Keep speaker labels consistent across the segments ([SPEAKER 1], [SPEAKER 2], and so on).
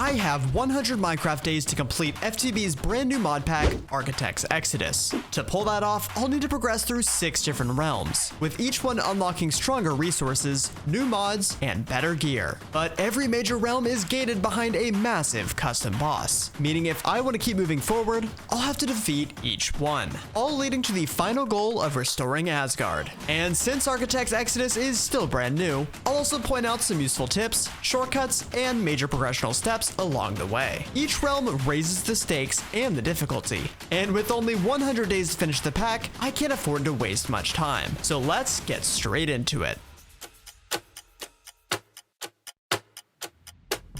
[SPEAKER 1] I have 100 Minecraft days to complete FTB's brand new mod pack, Architect's Exodus. To pull that off, I'll need to progress through 6 different realms, with each one unlocking stronger resources, new mods, and better gear. But every major realm is gated behind a massive custom boss, meaning if I want to keep moving forward, I'll have to defeat each one, all leading to the final goal of restoring Asgard. And since Architect's Exodus is still brand new, I'll also point out some useful tips, shortcuts, and major progressional steps along the way. Each realm raises the stakes and the difficulty, and with only 100 days to finish the pack, I can't afford to waste much time. So let's get straight into it.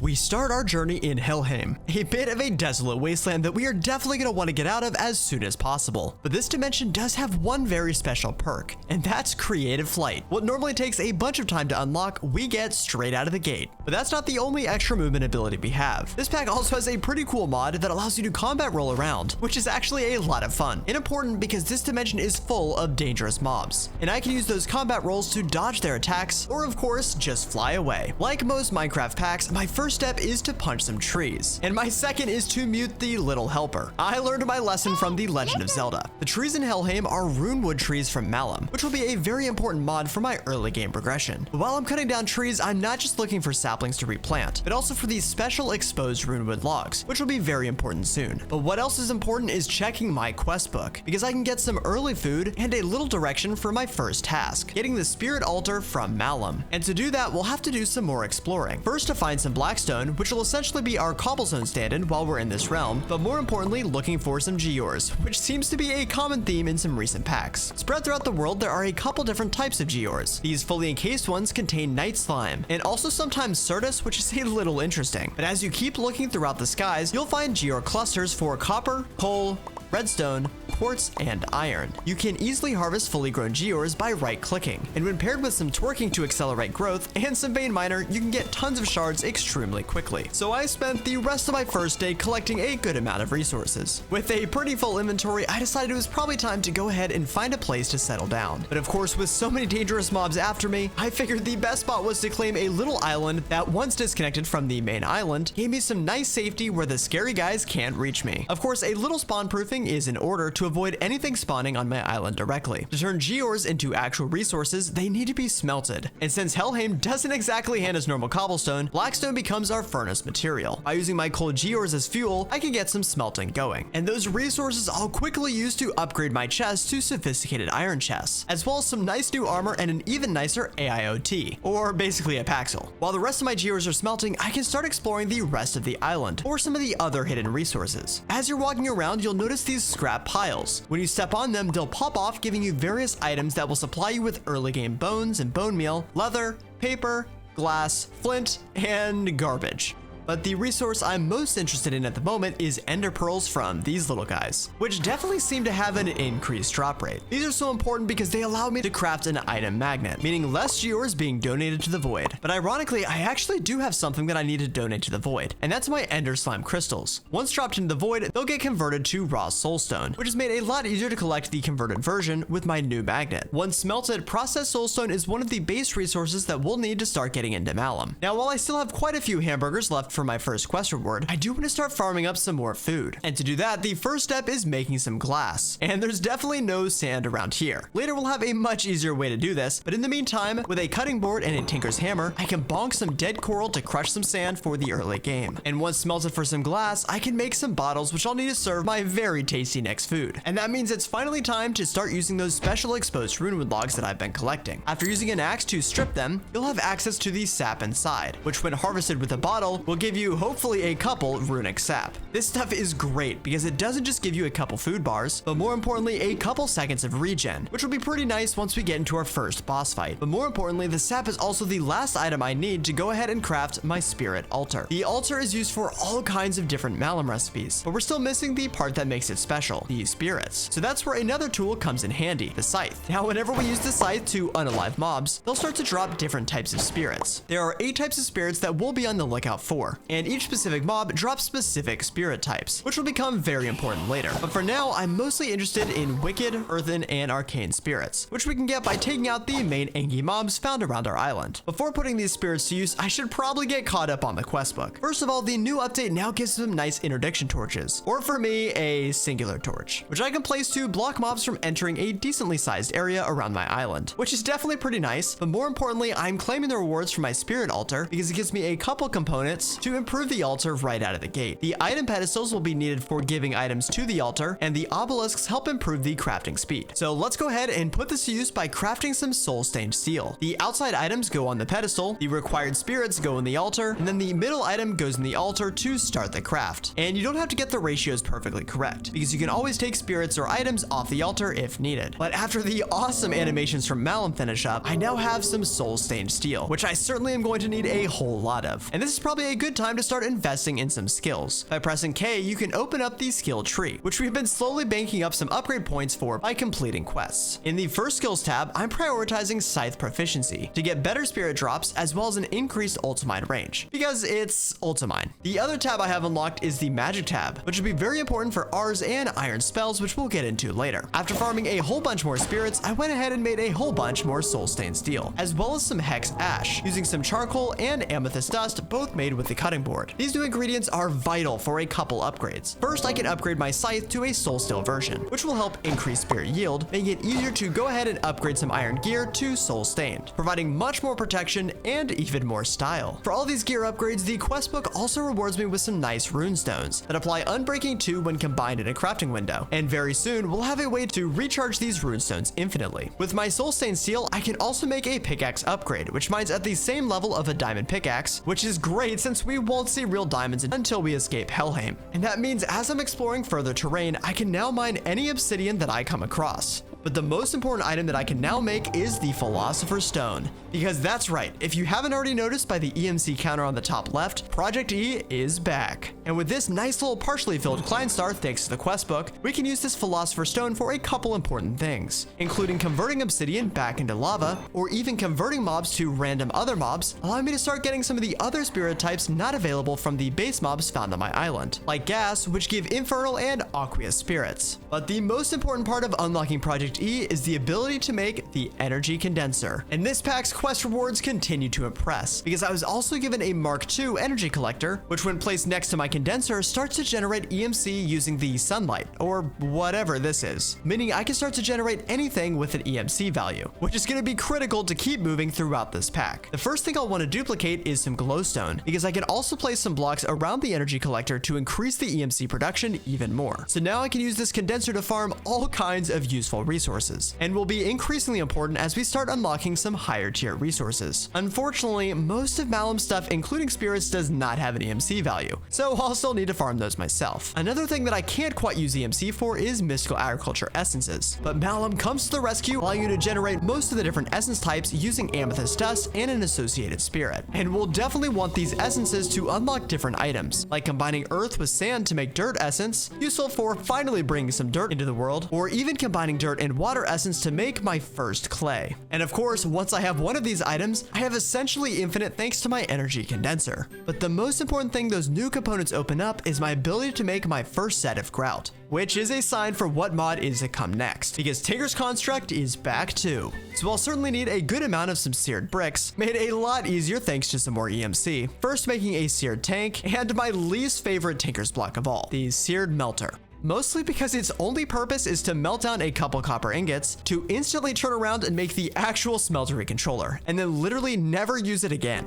[SPEAKER 1] We start our journey in Helheim, a bit of a desolate wasteland that we are definitely going to want to get out of as soon as possible. But this dimension does have one very special perk, and that's creative flight. What normally takes a bunch of time to unlock, we get straight out of the gate. But that's not the only extra movement ability we have. This pack also has a pretty cool mod that allows you to combat roll around, which is actually a lot of fun and important because this dimension is full of dangerous mobs, and I can use those combat rolls to dodge their attacks, or of course, just fly away. Like most Minecraft packs, my first step is to punch some trees, and my second is to mute the little helper. I learned my lesson from The Legend of Zelda. The trees in Helheim are runewood trees from Malum, which will be a very important mod for my early game progression. But while I'm cutting down trees, I'm not just looking for saplings to replant, but also for these special exposed runewood logs, which will be very important soon. But what else is important is checking my quest book, because I can get some early food and a little direction for my first task, getting the spirit altar from Malum. And to do that, we'll have to do some more exploring. First, to find some blackstone, which will essentially be our cobblestone stand-in while we're in this realm, but more importantly, looking for some gears, which seems to be a common theme in some recent packs. Spread throughout the world, there are a couple different types of gears. These fully encased ones contain night slime, and also sometimes Surtr, which is a little interesting. But as you keep looking throughout the skies, you'll find gear clusters for copper, coal, redstone, quartz, and iron. You can easily harvest fully grown gears by right-clicking, and when paired with some twerking to accelerate growth and some vein miner, you can get tons of shards extremely quickly. So I spent the rest of my first day collecting a good amount of resources. With a pretty full inventory, I decided it was probably time to go ahead and find a place to settle down. But of course, with so many dangerous mobs after me, I figured the best spot was to claim a little island that, once disconnected from the main island, gave me some nice safety where the scary guys can't reach me. Of course, a little spawn proofing is in order to avoid anything spawning on my island directly. To turn gears into actual resources, they need to be smelted. And since Helheim doesn't exactly hand us normal cobblestone, blackstone becomes our furnace material. By using my coal gears as fuel, I can get some smelting going. And those resources I'll quickly use to upgrade my chest to sophisticated iron chests, as well as some nice new armor and an even nicer AIoT, or basically a Paxel. While the rest of my gears are smelting, I can start exploring the rest of the island, or some of the other hidden resources. As you're walking around, you'll notice these scrap piles. When you step on them, they'll pop off, giving you various items that will supply you with early game bones and bone meal, leather, paper, glass, flint, and garbage. But the resource I'm most interested in at the moment is ender pearls from these little guys, which definitely seem to have an increased drop rate. These are so important because they allow me to craft an item magnet, meaning less gears being donated to the void. But ironically, I actually do have something that I need to donate to the void, and that's my ender slime crystals. Once dropped into the void, they'll get converted to raw soulstone, which has made a lot easier to collect the converted version with my new magnet. Once smelted, processed soulstone is one of the base resources that we'll need to start getting into Malum. Now, while I still have quite a few hamburgers left for my first quest reward, I do want to start farming up some more food. And to do that, the first step is making some glass. And there's definitely no sand around here. Later, we'll have a much easier way to do this, but in the meantime, with a cutting board and a tinker's hammer, I can bonk some dead coral to crush some sand for the early game. And once smelted for some glass, I can make some bottles which I'll need to serve my very tasty next food. And that means it's finally time to start using those special exposed runewood logs that I've been collecting. After using an axe to strip them, you'll have access to the sap inside, which when harvested with a bottle, will give you hopefully a couple runic sap. This stuff is great because it doesn't just give you a couple food bars, but more importantly, a couple seconds of regen, which will be pretty nice once we get into our first boss fight. But more importantly, the sap is also the last item I need to go ahead and craft my spirit altar. The altar is used for all kinds of different Malum recipes, but we're still missing the part that makes it special, the spirits. So that's where another tool comes in handy, the scythe. Now, whenever we use the scythe to unalive mobs, they'll start to drop different types of spirits. There are 8 types of spirits that we'll be on the lookout for. more. And each specific mob drops specific spirit types, which will become very important later. But for now, I'm mostly interested in wicked, earthen, and arcane spirits, which we can get by taking out the main Engi mobs found around our island. Before putting these spirits to use, I should probably get caught up on the quest book. First of all, the new update now gives some nice interdiction torches, or for me, a singular torch, which I can place to block mobs from entering a decently sized area around my island, which is definitely pretty nice. But more importantly, I'm claiming the rewards for my spirit altar because it gives me a couple components to improve the altar right out of the gate. The item pedestals will be needed for giving items to the altar, and the obelisks help improve the crafting speed. So let's go ahead and put this to use by crafting some soul-stained steel. The outside items go on the pedestal, the required spirits go in the altar, and then the middle item goes in the altar to start the craft. And you don't have to get the ratios perfectly correct, because you can always take spirits or items off the altar if needed. But after the awesome animations from Malum finish up, I now have some soul-stained steel, which I certainly am going to need a whole lot of. And this is probably a good time to start investing in some skills. By pressing K, you can open up the skill tree, which we've been slowly banking up some upgrade points for by completing quests. In the first skills tab, I'm prioritizing scythe proficiency to get better spirit drops as well as an increased ultimine range, because it's ultimine. The other tab I have unlocked is the magic tab, which will be very important for Ars and iron spells, which we'll get into later. After farming a whole bunch more spirits, I went ahead and made a whole bunch more soul-stained steel, as well as some hex ash, using some charcoal and amethyst dust, both made with the cutting board. These new ingredients are vital for a couple upgrades. First, I can upgrade my scythe to a soul steel version, which will help increase spirit yield, making it easier to go ahead and upgrade some iron gear to soul stained, providing much more protection and even more style. For all these gear upgrades, the quest book also rewards me with some nice rune stones that apply Unbreaking 2 when combined in a crafting window, and very soon we'll have a way to recharge these rune stones infinitely. With my soul stained steel, I can also make a pickaxe upgrade, which mines at the same level of a diamond pickaxe, which is great since we won't see real diamonds until we escape Helheim. And that means as I'm exploring further terrain, I can now mine any obsidian that I come across. But the most important item that I can now make is the Philosopher's Stone. Because that's right, if you haven't already noticed by the EMC counter on the top left, ProjectE is back. And with this nice little partially filled Klein Star thanks to the quest book, we can use this Philosopher's Stone for a couple important things, including converting obsidian back into lava, or even converting mobs to random other mobs, allowing me to start getting some of the other spirit types not available from the base mobs found on my island, like gas, which give infernal and aqueous spirits. But the most important part of unlocking ProjectE is the ability to make the energy condenser. And this pack's quest rewards continue to impress, because I was also given a Mark II energy collector, which when placed next to my condenser starts to generate EMC using the sunlight, or whatever this is, meaning I can start to generate anything with an EMC value, which is going to be critical to keep moving throughout this pack. The first thing I'll want to duplicate is some glowstone, because I can also place some blocks around the energy collector to increase the EMC production even more. So now I can use this condenser to farm all kinds of useful resources, and will be increasingly important as we start unlocking some higher tier resources. Unfortunately, most of Malum's stuff, including spirits, does not have an EMC value, so I'll still need to farm those myself. Another thing that I can't quite use EMC for is mystical agriculture essences, but Malum comes to the rescue, allowing you to generate most of the different essence types using amethyst dust and an associated spirit. And we'll definitely want these essences to unlock different items, like combining earth with sand to make dirt essence, useful for finally bringing some dirt into the world, or even combining dirt and water essence to make my first clay. And of course, once I have one of these items, I have essentially infinite thanks to my energy condenser. But the most important thing those new components open up is my ability to make my first set of grout, which is a sign for what mod is to come next, because Tinker's Construct is back too. So I'll certainly need a good amount of some seared bricks, made a lot easier thanks to some more EMC. First making a seared tank, and my least favorite Tinker's block of all, the seared melter. Mostly because its only purpose is to melt down a couple copper ingots to instantly turn around and make the actual smeltery controller, and then literally never use it again.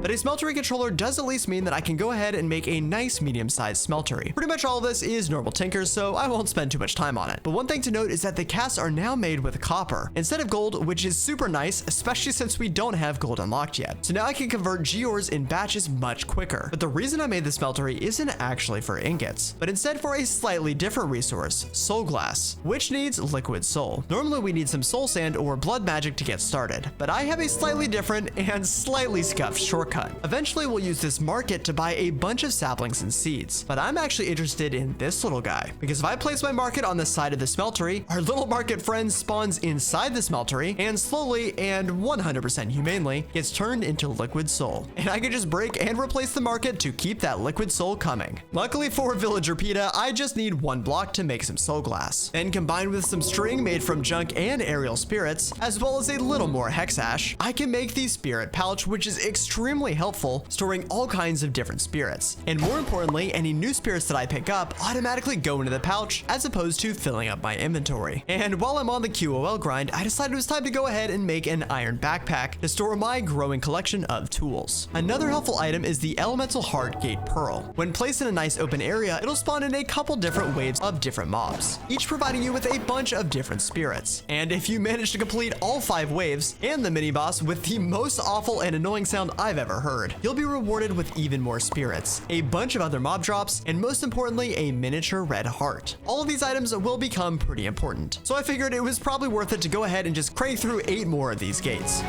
[SPEAKER 1] But a smeltery controller does at least mean that I can go ahead and make a nice medium-sized smeltery. Pretty much all of this is normal Tinkers, so I won't spend too much time on it. But one thing to note is that the casts are now made with copper instead of gold, which is super nice, especially since we don't have gold unlocked yet. So now I can convert gears in batches much quicker. But the reason I made the smeltery isn't actually for ingots, but instead for a slightly different resource, soul glass, which needs liquid soul. Normally we need some soul sand or blood magic to get started, but I have a slightly different and slightly scuffed shortcut. shortcut. Eventually we'll use this market to buy a bunch of saplings and seeds, but I'm actually interested in this little guy, because if I place my market on the side of the smeltery, our little market friend spawns inside the smeltery and slowly and 100% humanely gets turned into liquid soul, and I can just break and replace the market to keep that liquid soul coming. Luckily for villager PETA, I just need one block to make some soul glass. Then combined with some string made from junk and aerial spirits, as well as a little more hex ash, I can make the spirit pouch, which is extremely helpful, storing all kinds of different spirits. And more importantly, any new spirits that I pick up automatically go into the pouch as opposed to filling up my inventory. And while I'm on the QOL grind, I decided it was time to go ahead and make an iron backpack to store my growing collection of tools. Another helpful item is the elemental heart gate pearl. When placed in a nice open area, it'll spawn in a couple different waves of different mobs, each providing you with a bunch of different spirits. And if you manage to complete all 5 waves and the mini boss with the most awful and annoying sound I've ever heard, you'll be rewarded with even more spirits, a bunch of other mob drops, and most importantly, a miniature red heart. All of these items will become pretty important, so I figured it was probably worth it to go ahead and just crank through 8 more of these gates.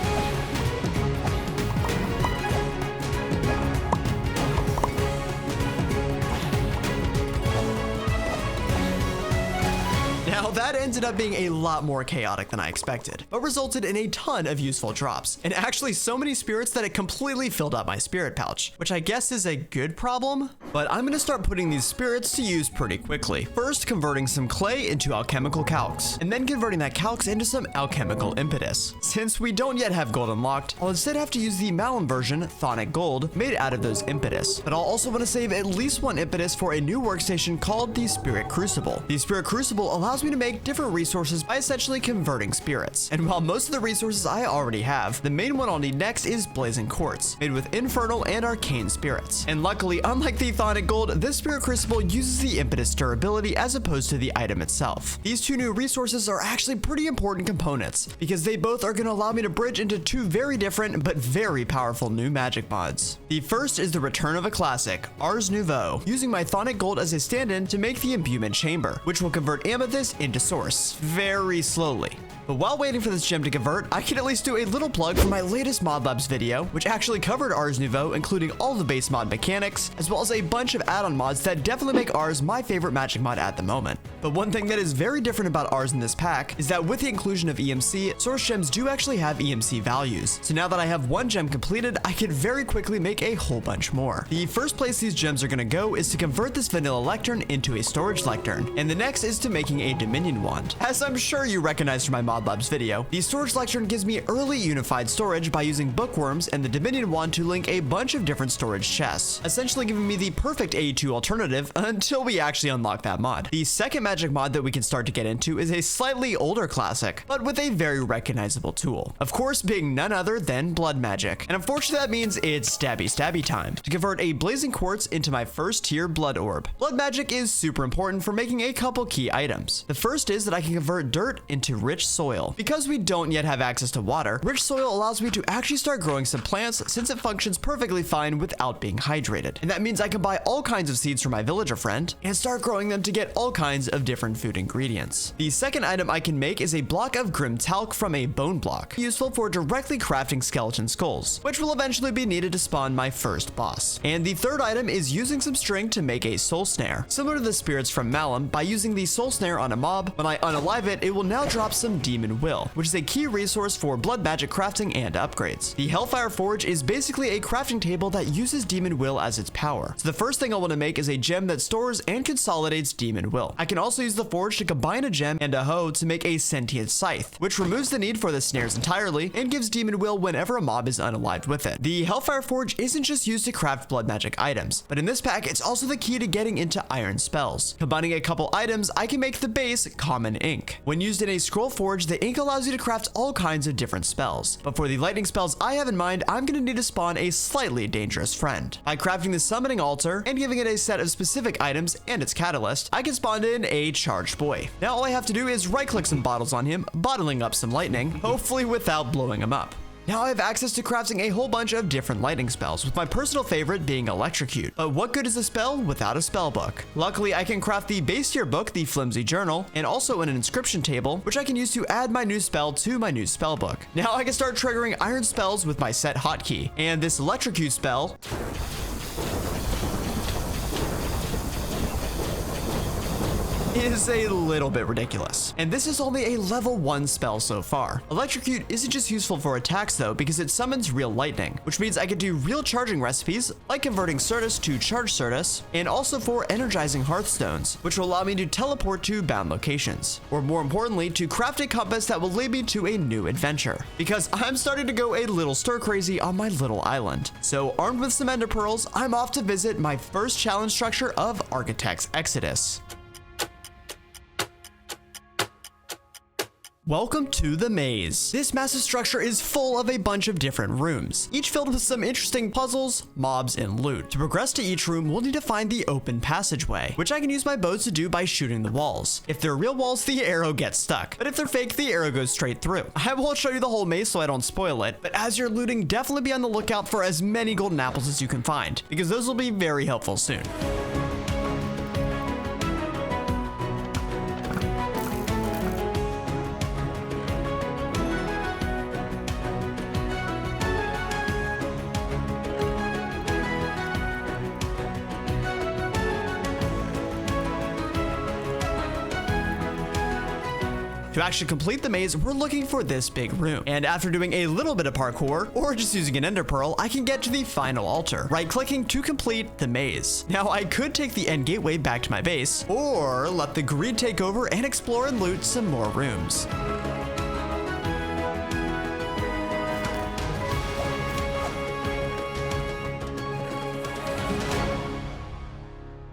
[SPEAKER 1] Now that ended up being a lot more chaotic than I expected, but resulted in a ton of useful drops, and actually so many spirits that it completely filled up my spirit pouch, which I guess is a good problem, but I'm gonna start putting these spirits to use pretty quickly. First, converting some clay into alchemical calx, and then converting that calx into some alchemical impetus. Since we don't yet have gold unlocked, I'll instead have to use the Malum version, Thonic Gold, made out of those impetus, but I'll also want to save at least one impetus for a new workstation called the Spirit Crucible. The Spirit Crucible allows me to make different resources by essentially converting spirits. And while most of the resources I already have, the main one I'll need next is Blazing Quartz, made with infernal and arcane spirits. And luckily, unlike the Thonic Gold, this Spirit Crucible uses the impetus durability as opposed to the item itself. These 2 new resources are actually pretty important components, because they both are going to allow me to bridge into 2 very different but very powerful new magic mods. The first is the return of a classic, Ars Nouveau, using my Thonic Gold as a stand-in to make the imbuement chamber, which will convert amethyst into source very slowly. But while waiting for this gem to convert, I can at least do a little plug for my latest Mod Labs video, which actually covered Ars Nouveau, including all the base mod mechanics, as well as a bunch of add-on mods that definitely make Ars my favorite magic mod at the moment. But one thing that is very different about Ars in this pack is that with the inclusion of EMC, source gems do actually have EMC values. So now that I have 1 gem completed, I can very quickly make a whole bunch more. The first place these gems are gonna go is to convert this vanilla lectern into a storage lectern, and the next is to making a dominion wand. As I'm sure you recognize from my Mod Labs video, the storage lectern gives me early unified storage by using bookworms and the dominion wand to link a bunch of different storage chests, essentially giving me the perfect AE2 alternative until we actually unlock that mod. The second magic mod that we can start to get into is a slightly older classic, but with a very recognizable tool. Of course, being none other than blood magic. And unfortunately that means it's stabby time to convert a blazing quartz into my first tier blood orb. Blood magic is super important for making a couple key items. The first is that I can convert dirt into rich soil. Because we don't yet have access to water, rich soil allows me to actually start growing some plants since it functions perfectly fine without being hydrated. And that means I can buy all kinds of seeds from my villager friend and start growing them to get all kinds of different food ingredients. The second item I can make is a block of grim talc from a bone block, useful for directly crafting skeleton skulls, which will eventually be needed to spawn my first boss. And the third item is using some string to make a soul snare. Similar to the spirits from Malum, by using the soul snare on a mob, when I unalive it, it will now drop some demon will, which is a key resource for blood magic crafting and upgrades. The Hellfire Forge is basically a crafting table that uses demon will as its power. So the first thing I want to make is a gem that stores and consolidates demon will. I can also use the forge to combine a gem and a hoe to make a sentient scythe, which removes the need for the snares entirely and gives demon will whenever a mob is unalived with it. The Hellfire Forge isn't just used to craft blood magic items, but in this pack it's also the key to getting into iron spells. Combining a couple items, I can make the base common ink. When used in a scroll forge, the ink allows you to craft all kinds of different spells. But for the lightning spells I have in mind, I'm going to need to spawn a slightly dangerous friend. By crafting the summoning altar and giving it a set of specific items and its catalyst, I can spawn in a charged boy. Now all I have to do is right click some bottles on him, bottling up some lightning, hopefully without blowing him up. Now I have access to crafting a whole bunch of different lightning spells, with my personal favorite being Electrocute. But what good is a spell without a spell book? Luckily, I can craft the base tier book, the Flimsy Journal, and also an inscription table, which I can use to add my new spell to my new spell book. Now I can start triggering iron spells with my set hotkey, and this Electrocute spell is a little bit ridiculous. And this is only a level 1 spell so far. Electrocute isn't just useful for attacks though, because it summons real lightning, which means I can do real charging recipes, like converting Surtr to charge Surtr, and also for energizing Hearthstones, which will allow me to teleport to bound locations. Or more importantly, to craft a compass that will lead me to a new adventure, because I'm starting to go a little stir crazy on my little island. So armed with some ender pearls, I'm off to visit my first challenge structure of Architect's Exodus. Welcome to the maze. This massive structure is full of a bunch of different rooms, each filled with some interesting puzzles, mobs, and loot. To progress to each room, we'll need to find the open passageway, which I can use my bows to do by shooting the walls. If they're real walls, the arrow gets stuck, but if they're fake, the arrow goes straight through. I won't show you the whole maze so I don't spoil it, but as you're looting, definitely be on the lookout for as many golden apples as you can find, because those will be very helpful soon. To actually complete the maze, we're looking for this big room. And after doing a little bit of parkour, or just using an ender pearl, I can get to the final altar, right-clicking to complete the maze. Now, I could take the end gateway back to my base, or let the greed take over and explore and loot some more rooms.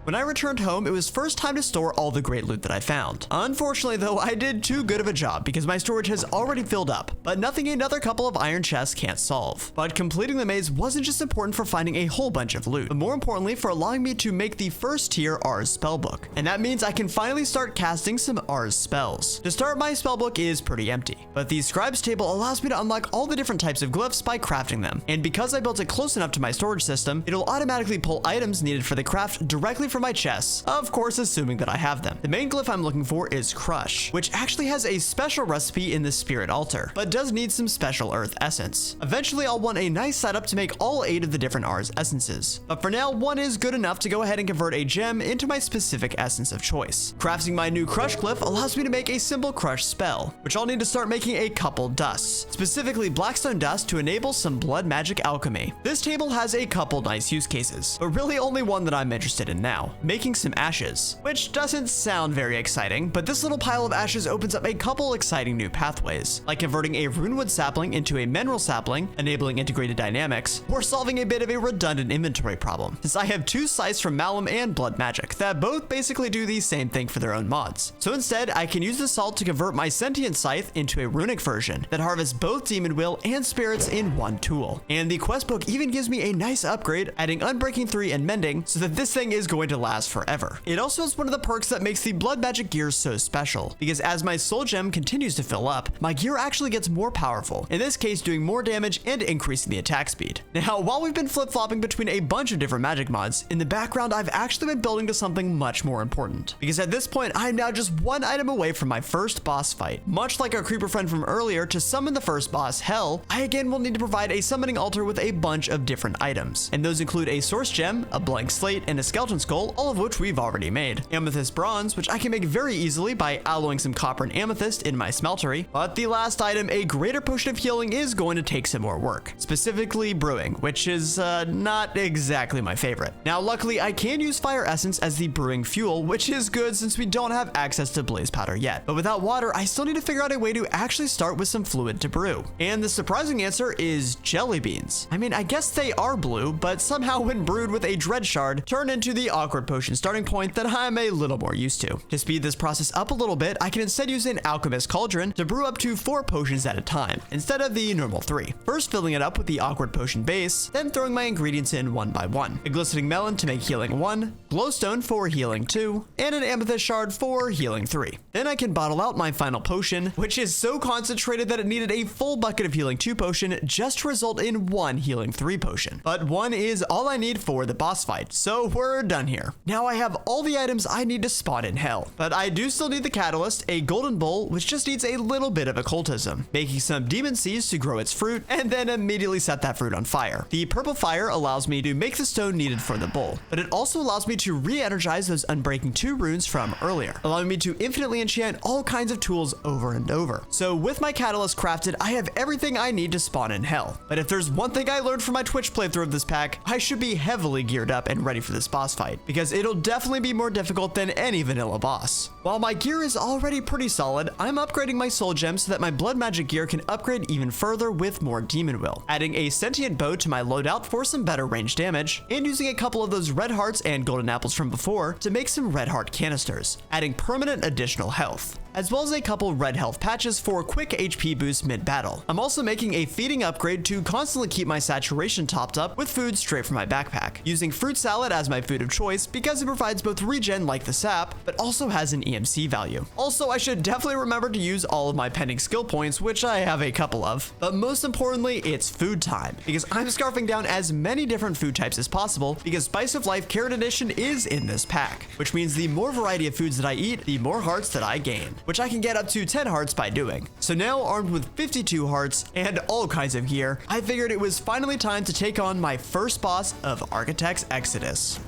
[SPEAKER 1] When I returned home, it was first time to store all the great loot that I found. Unfortunately though, I did too good of a job because my storage has already filled up, but nothing another couple of iron chests can't solve. But completing the maze wasn't just important for finding a whole bunch of loot, but more importantly for allowing me to make the first tier Ars spellbook. And that means I can finally start casting some Ars spells. To start, my spellbook is pretty empty, but the scribes table allows me to unlock all the different types of glyphs by crafting them. And because I built it close enough to my storage system, it'll automatically pull items needed for the craft directly from my chests, of course assuming that I have them. The main glyph I'm looking for is Crush, which actually has a special recipe in the Spirit Altar, but does need some special earth essence. Eventually I'll want a nice setup to make all 8 of the different Ars essences, but for now 1 is good enough to go ahead and convert a gem into my specific essence of choice. Crafting my new Crush glyph allows me to make a simple Crush spell, which I'll need to start making a couple dusts, specifically Blackstone Dust to enable some blood magic alchemy. This table has a couple nice use cases, but really only one that I'm interested in now, making some ashes, which doesn't sound very exciting, but this little pile of ashes opens up a couple exciting new pathways, like converting a runewood sapling into a mineral sapling, enabling integrated dynamics, or solving a bit of a redundant inventory problem, since I have 2 scythes from Malum and Blood Magic that both basically do the same thing for their own mods. So instead, I can use the salt to convert my sentient scythe into a runic version that harvests both demon will and spirits in one tool. And the quest book even gives me a nice upgrade, adding Unbreaking 3 and Mending, so that this thing is going to last forever. It also has one of the perks that makes the blood magic gear so special, because as my soul gem continues to fill up, my gear actually gets more powerful, in this case doing more damage and increasing the attack speed. Now, while we've been flip-flopping between a bunch of different magic mods, in the background I've actually been building to something much more important, because at this point I'm now just 1 item away from my first boss fight. Much like our creeper friend from earlier, to summon the first boss, Hell, I again will need to provide a summoning altar with a bunch of different items, and those include a source gem, a blank slate, and a skeleton skull, all of which we've already made. Amethyst bronze, which I can make very easily by alloying some copper and amethyst in my smeltery. But the last item, a greater potion of healing, is going to take some more work, specifically brewing, which is not exactly my favorite. Now luckily I can use fire essence as the brewing fuel, which is good since we don't have access to blaze powder yet. But without water, I still need to figure out a way to actually start with some fluid to brew. And the surprising answer is jelly beans. I mean, I guess they are blue, but somehow when brewed with a dread shard, turn into the awkward potion starting point that I'm a little more used to. To speed this process up a little bit, I can instead use an alchemist cauldron to brew up to 4 potions at a time, instead of the normal 3. First filling it up with the awkward potion base, then throwing my ingredients in one by one. A glistening melon to make healing 1, glowstone for healing 2, and an amethyst shard for healing 3. Then I can bottle out my final potion, which is so concentrated that it needed a full bucket of healing 2 potion just to result in 1 healing 3 potion. But 1 is all I need for the boss fight, so we're done here. Now I have all the items I need to spawn in hell, but I do still need the catalyst, a golden bowl, which just needs a little bit of occultism, making some demon seeds to grow its fruit, and then immediately set that fruit on fire. The purple fire allows me to make the stone needed for the bowl, but it also allows me to re-energize those Unbreaking 2 runes from earlier, allowing me to infinitely enchant all kinds of tools over and over. So with my catalyst crafted, I have everything I need to spawn in hell. But if there's one thing I learned from my Twitch playthrough of this pack, I should be heavily geared up and ready for this boss fight, because it'll definitely be more difficult than any vanilla boss. While my gear is already pretty solid, I'm upgrading my soul gems so that my blood magic gear can upgrade even further with more demon will, adding a sentient bow to my loadout for some better range damage, and using a couple of those red hearts and golden apples from before to make some red heart canisters, adding permanent additional health, as well as a couple red health patches for quick HP boost mid-battle. I'm also making a feeding upgrade to constantly keep my saturation topped up with food straight from my backpack, using fruit salad as my food of choice because it provides both regen like the sap, but also has an EMC value. Also, I should definitely remember to use all of my pending skill points, which I have a couple of, but most importantly, it's food time, because I'm scarfing down as many different food types as possible because Spice of Life Carrot Edition is in this pack, which means the more variety of foods that I eat, the more hearts that I gain, which I can get up to 10 hearts by doing. So now, armed with 52 hearts and all kinds of gear, I figured it was finally time to take on my first boss of Architect's Exodus.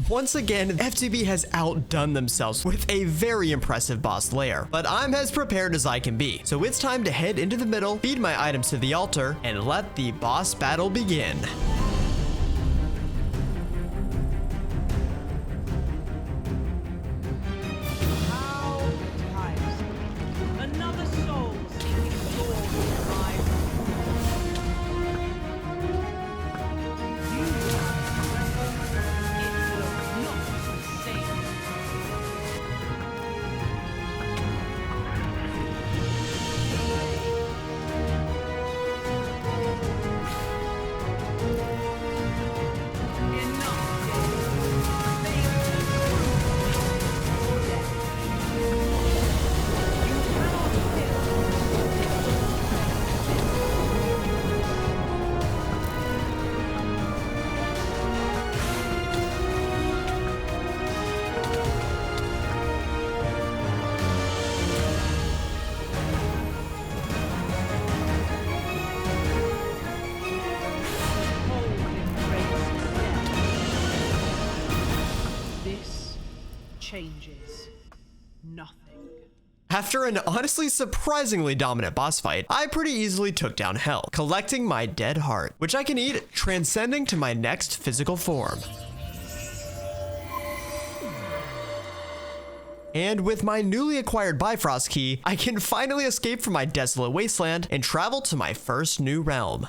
[SPEAKER 1] Once again, FTB has outdone themselves with a very impressive boss lair, but I'm as prepared as I can be. So it's time to head into the middle, feed my items to the altar, and let the boss battle begin.
[SPEAKER 2] Changes nothing.
[SPEAKER 1] After an honestly surprisingly dominant boss fight, I pretty easily took down Hell, collecting my dead heart, which I can eat, transcending to my next physical form. And with my newly acquired Bifrost key, I can finally escape from my desolate wasteland and travel to my first new realm.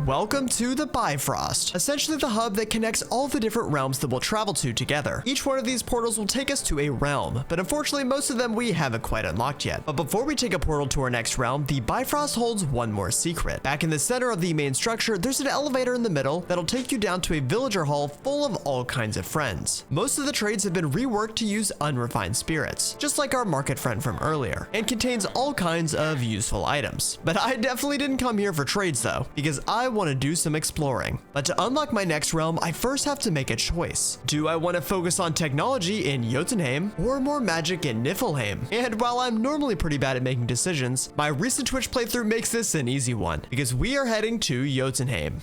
[SPEAKER 1] Welcome to the Bifrost, essentially the hub that connects all the different realms that we'll travel to together. Each one of these portals will take us to a realm, but unfortunately most of them we haven't quite unlocked yet. But before we take a portal to our next realm, the Bifrost holds one more secret. Back in the center of the main structure, there's an elevator in the middle that'll take you down to a villager hall full of all kinds of friends. Most of the trades have been reworked to use unrefined spirits, just like our market friend from earlier, and contains all kinds of useful items. But I definitely didn't come here for trades though, because I want to do some exploring. But to unlock my next realm, I first have to make a choice. Do I want to focus on technology in Jotunheim or more magic in Niflheim? And while I'm normally pretty bad at making decisions, my recent Twitch playthrough makes this an easy one, because we are heading to Jotunheim.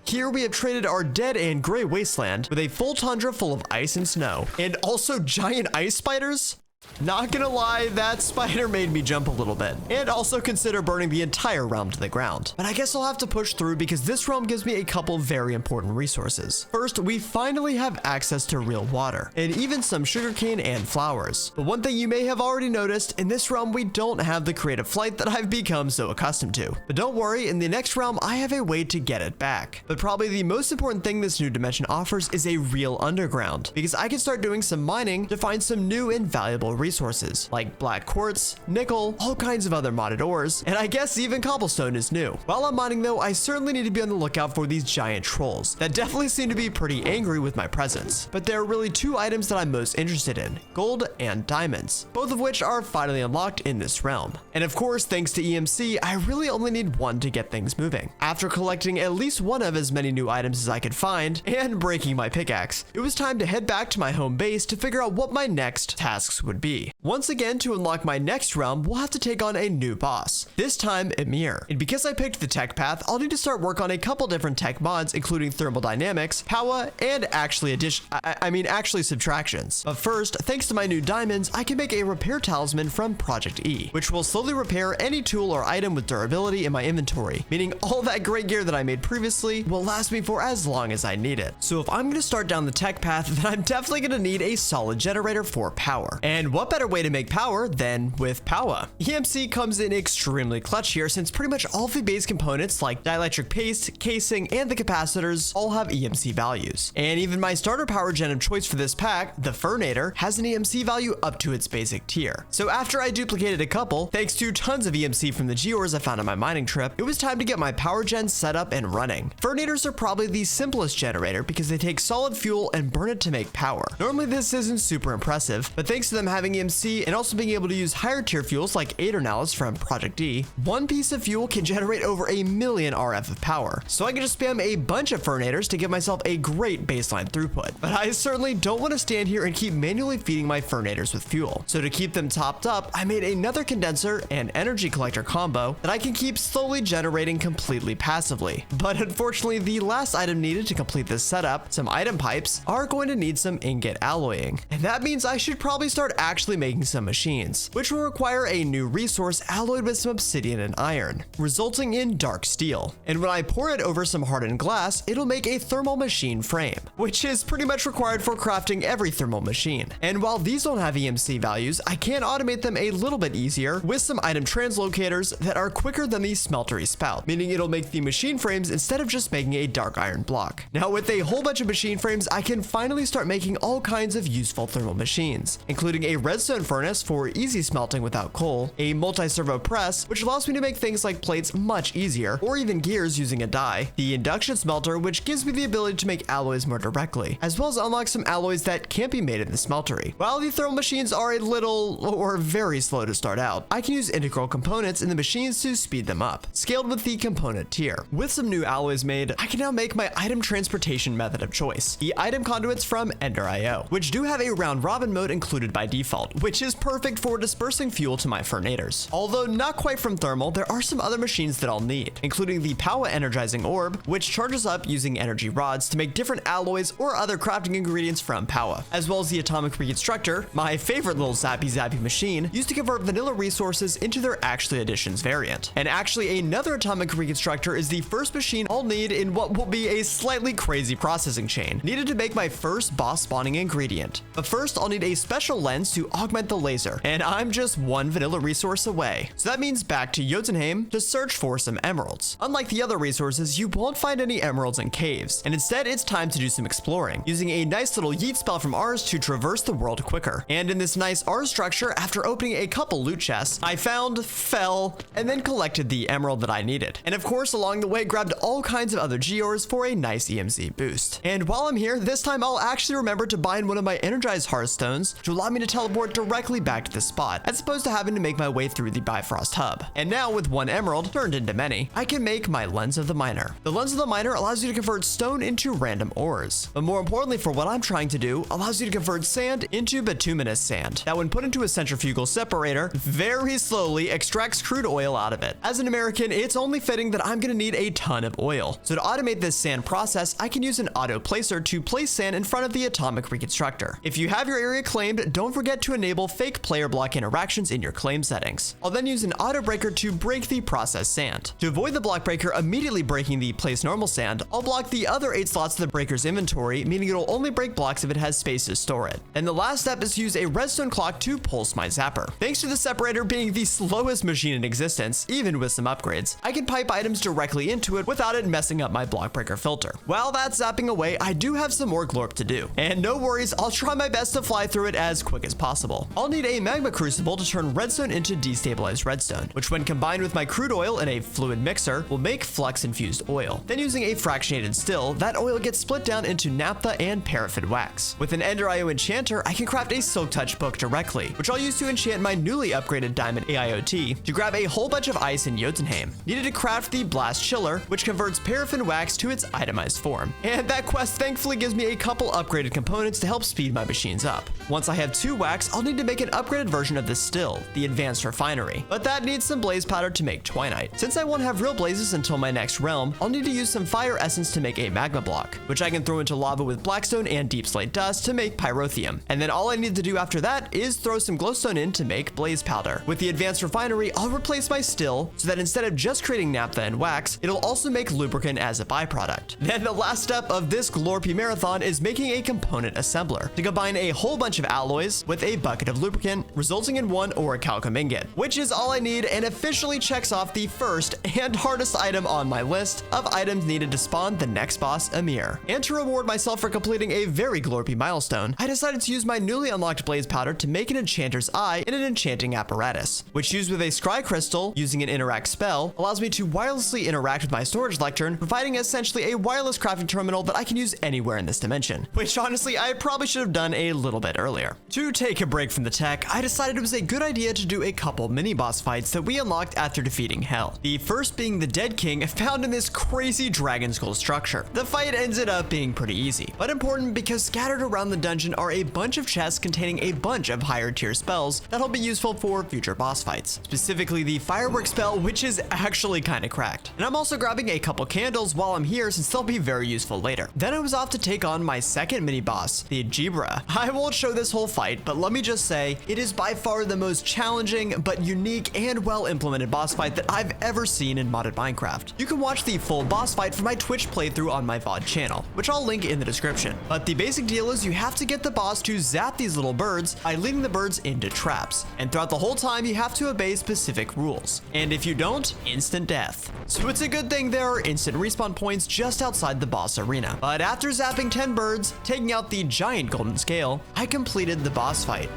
[SPEAKER 1] Here we have traded our dead and gray wasteland with a full tundra full of ice and snow, and also giant ice spiders. Not gonna lie, that spider made me jump a little bit, and also consider burning the entire realm to the ground. But I guess I'll have to push through because this realm gives me a couple very important resources. First, we finally have access to real water, and even some sugarcane and flowers. But one thing you may have already noticed, in this realm we don't have the creative flight that I've become so accustomed to. But don't worry, in the next realm I have a way to get it back. But probably the most important thing this new dimension offers is a real underground, because I can start doing some mining to find some new and valuable resources, like black quartz, nickel, all kinds of other modded ores, and I guess even cobblestone is new. While I'm mining though, I certainly need to be on the lookout for these giant trolls that definitely seem to be pretty angry with my presence. But there are really two items that I'm most interested in, gold and diamonds, both of which are finally unlocked in this realm. And of course, thanks to EMC, I really only need one to get things moving. After collecting at least one of as many new items as I could find, and breaking my pickaxe, it was time to head back to my home base to figure out what my next tasks would be. Once again, to unlock my next realm, we'll have to take on a new boss, this time Ymir. And because I picked the tech path, I'll need to start work on a couple different tech mods, including thermodynamics, Powah, and actually subtractions. But first, thanks to my new diamonds, I can make a repair talisman from ProjectE, which will slowly repair any tool or item with durability in my inventory, meaning all that great gear that I made previously will last me for as long as I need it. So if I'm going to start down the tech path, then I'm definitely going to need a solid generator for power. And what better way to make power than with Powah? EMC comes in extremely clutch here, since pretty much all of the base components like dielectric paste, casing, and the capacitors all have EMC values. And even my starter power gen of choice for this pack, the Furnator, has an EMC value up to its basic tier. So after I duplicated a couple, thanks to tons of EMC from the gears I found on my mining trip, it was time to get my power gen set up and running. Furnators are probably the simplest generator because they take solid fuel and burn it to make power. Normally this isn't super impressive, but thanks to them having EMC and also being able to use higher tier fuels like Aeternals from ProjectE, one piece of fuel can generate over 1,000,000 RF of power. So I can just spam a bunch of Furnators to give myself a great baseline throughput. But I certainly don't want to stand here and keep manually feeding my Furnators with fuel. So to keep them topped up, I made another condenser and energy collector combo that I can keep slowly generating completely passively. But unfortunately, the last item needed to complete this setup, some item pipes, are going to need some ingot alloying. And that means I should probably start actually making some machines, which will require a new resource alloyed with some obsidian and iron, resulting in dark steel. And when I pour it over some hardened glass, it'll make a thermal machine frame, which is pretty much required for crafting every thermal machine. And while these don't have EMC values, I can automate them a little bit easier with some item translocators that are quicker than the smeltery spout, meaning it'll make the machine frames instead of just making a dark iron block. Now with a whole bunch of machine frames, I can finally start making all kinds of useful thermal machines, including a redstone furnace for easy smelting without coal, a multi-servo press, which allows me to make things like plates much easier, or even gears using a die, the induction smelter, which gives me the ability to make alloys more directly, as well as unlock some alloys that can't be made in the smeltery. While the thermal machines are a little or very slow to start out, I can use integral components in the machines to speed them up, scaled with the component tier. With some new alloys made, I can now make my item transportation method of choice, the item conduits from Ender.io, which do have a round robin mode included by default, which is perfect for dispersing fuel to my Furnators. Although not quite from thermal, there are some other machines that I'll need, including the Powah energizing orb, which charges up using energy rods to make different alloys or other crafting ingredients from Powah, as well as the atomic reconstructor, my favorite little zappy machine, used to convert vanilla resources into their actually additions variant. And actually another atomic reconstructor is the first machine I'll need in what will be a slightly crazy processing chain, needed to make my first boss spawning ingredient. But first I'll need a special lens to augment the laser, and I'm just one vanilla resource away. So that means back to Jotunheim to search for some emeralds. Unlike the other resources, you won't find any emeralds in caves, and instead it's time to do some exploring, using a nice little yeet spell from Ars to traverse the world quicker. And in this nice Ars structure, after opening a couple loot chests, I found, fell, and then collected the emerald that I needed. And of course, along the way, grabbed all kinds of other gears for a nice EMC boost. And while I'm here, this time I'll actually remember to bind one of my energized hearthstones to allow me to teleport directly back to the spot, as opposed to having to make my way through the Bifrost hub. And now with one emerald turned into many, I can make my lens of the miner. The lens of the miner allows you to convert stone into random ores, but more importantly for what I'm trying to do, allows you to convert sand into bituminous sand that when put into a centrifugal separator, very slowly extracts crude oil out of it. As an American, it's only fitting that I'm gonna need a ton of oil. So to automate this sand process, I can use an auto placer to place sand in front of the atomic reconstructor. If you have your area claimed, don't forget to enable fake player block interactions in your claim settings. I'll then use an auto breaker to break the processed sand. To avoid the block breaker immediately breaking the place normal sand, I'll block the other 8 slots of the breaker's inventory, meaning it'll only break blocks if it has space to store it. And the last step is to use a redstone clock to pulse my zapper. Thanks to the separator being the slowest machine in existence, even with some upgrades, I can pipe items directly into it without it messing up my block breaker filter. While that's zapping away, I do have some more glorp to do. And no worries, I'll try my best to fly through it as quick as possible. Crucible. I'll need a Magma Crucible to turn redstone into destabilized redstone, which when combined with my crude oil in a fluid mixer will make flux-infused oil. Then using a fractionated still, that oil gets split down into naphtha and paraffin wax. With an Ender IO enchanter, I can craft a Silk Touch book directly, which I'll use to enchant my newly upgraded diamond AIoT to grab a whole bunch of ice in Jotunheim. Needed to craft the Blast Chiller, which converts paraffin wax to its itemized form. And that quest thankfully gives me a couple upgraded components to help speed my machines up. Once I have 2 wax, I'll need to make an upgraded version of the still, the Advanced Refinery. But that needs some blaze powder to make twinite. Since I won't have real blazes until my next realm, I'll need to use some fire essence to make a magma block, which I can throw into lava with blackstone and deep slate dust to make pyrotheum. And then all I need to do after that is throw some glowstone in to make blaze powder. With the Advanced Refinery, I'll replace my still so that instead of just creating naphtha and wax, it'll also make lubricant as a byproduct. Then the last step of this Glorpy marathon is making a component assembler to combine a whole bunch of alloys with a bucket of lubricant, resulting in one orichalcum ingot, which is all I need and officially checks off the first and hardest item on my list of items needed to spawn the next boss, Ymir. And to reward myself for completing a very Glorpy milestone, I decided to use my newly unlocked blaze powder to make an enchanter's eye in an enchanting apparatus, which used with a scry crystal using an interact spell allows me to wirelessly interact with my storage lectern, providing essentially a wireless crafting terminal that I can use anywhere in this dimension, which honestly I probably should have done a little bit earlier. To take a break from the tech, I decided it was a good idea to do a couple mini boss fights that we unlocked after defeating Hell. The first being the Dead King found in this crazy dragon skull structure. The fight ended up being pretty easy, but important because scattered around the dungeon are a bunch of chests containing a bunch of higher tier spells that'll be useful for future boss fights. Specifically the firework spell, which is actually kinda cracked. And I'm also grabbing a couple candles while I'm here since they'll be very useful later. Then I was off to take on my second mini boss, the Jibra. I won't show this whole fight, but let me just say, it is by far the most challenging but unique and well implemented boss fight that I've ever seen in modded Minecraft. You can watch the full boss fight from my Twitch playthrough on my VOD channel, which I'll link in the description. But the basic deal is you have to get the boss to zap these little birds by leading the birds into traps. And throughout the whole time, you have to obey specific rules. And if you don't, instant death. So it's a good thing there are instant respawn points just outside the boss arena. But after zapping 10 birds, taking out the giant golden scale, I completed the boss fight.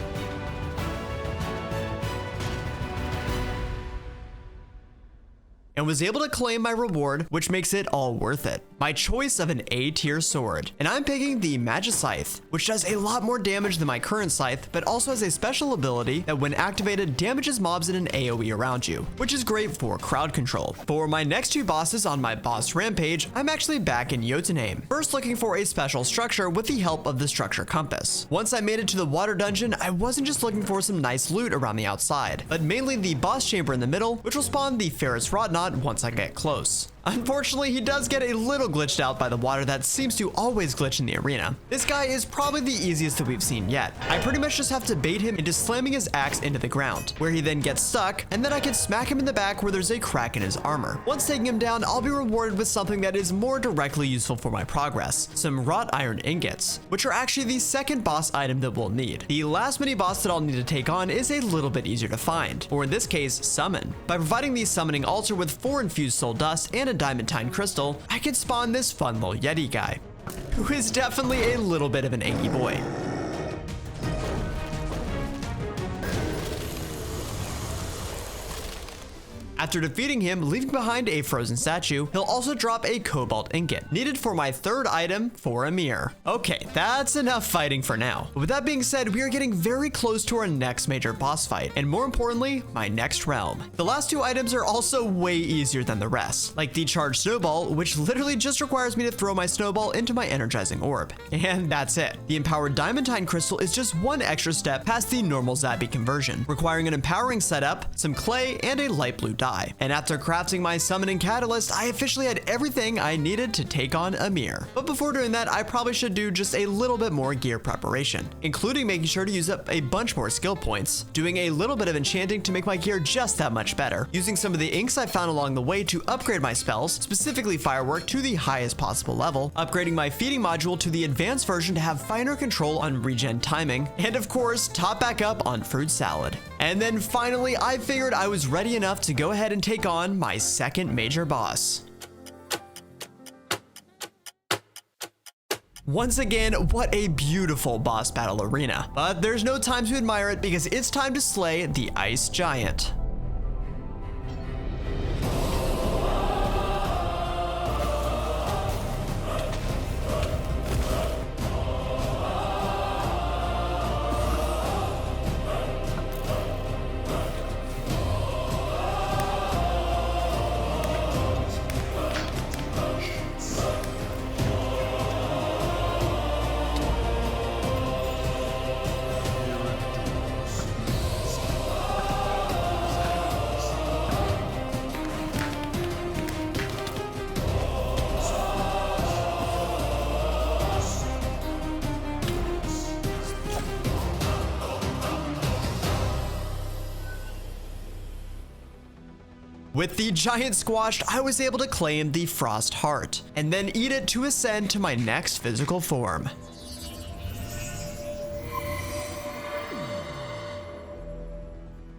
[SPEAKER 1] And was able to claim my reward, which makes it all worth it. My choice of an A tier sword. And I'm picking the Magiscythe, which does a lot more damage than my current scythe, but also has a special ability that when activated damages mobs in an AoE around you, which is great for crowd control. For my next 2 bosses on my boss rampage, I'm actually back in Jotunheim, first looking for a special structure with the help of the structure compass. Once I made it to the water dungeon, I wasn't just looking for some nice loot around the outside, but mainly the boss chamber in the middle, which will spawn the Ferrous Rodnot once I get close. Unfortunately, he does get a little glitched out by the water that seems to always glitch in the arena. This guy is probably the easiest that we've seen yet. I pretty much just have to bait him into slamming his axe into the ground, where he then gets stuck, and then I can smack him in the back where there's a crack in his armor. Once taking him down, I'll be rewarded with something that is more directly useful for my progress, some wrought iron ingots, which are actually the second boss item that we'll need. The last mini boss that I'll need to take on is a little bit easier to find, or in this case, summon. By providing the summoning altar with 4 infused soul dust and a diamantine crystal, I can spawn this fun little Yeti guy, who is definitely a little bit of an achy boy. After defeating him, leaving behind a frozen statue, he'll also drop a cobalt ingot, needed for my third item for Ymir. Okay, that's enough fighting for now. But with that being said, we are getting very close to our next major boss fight, and more importantly, my next realm. The last 2 items are also way easier than the rest, like the charged snowball, which literally just requires me to throw my snowball into my energizing orb. And that's it. The empowered diamantine crystal is just one extra step past the normal Zappy conversion, requiring an empowering setup, some clay, and a light blue dye. And after crafting my summoning catalyst, I officially had everything I needed to take on Ymir. But before doing that, I probably should do just a little bit more gear preparation, including making sure to use up a bunch more skill points, doing a little bit of enchanting to make my gear just that much better, using some of the inks I found along the way to upgrade my spells, specifically firework, to the highest possible level, upgrading my feeding module to the advanced version to have finer control on regen timing, and of course, top back up on fruit salad. And then finally, I figured I was ready enough to go ahead and take on my second major boss. Once again, what a beautiful boss battle arena. But there's no time to admire it because it's time to slay the Ice Giant. With the giant squashed, I was able to claim the Frost Heart, and then eat it to ascend to my next physical form.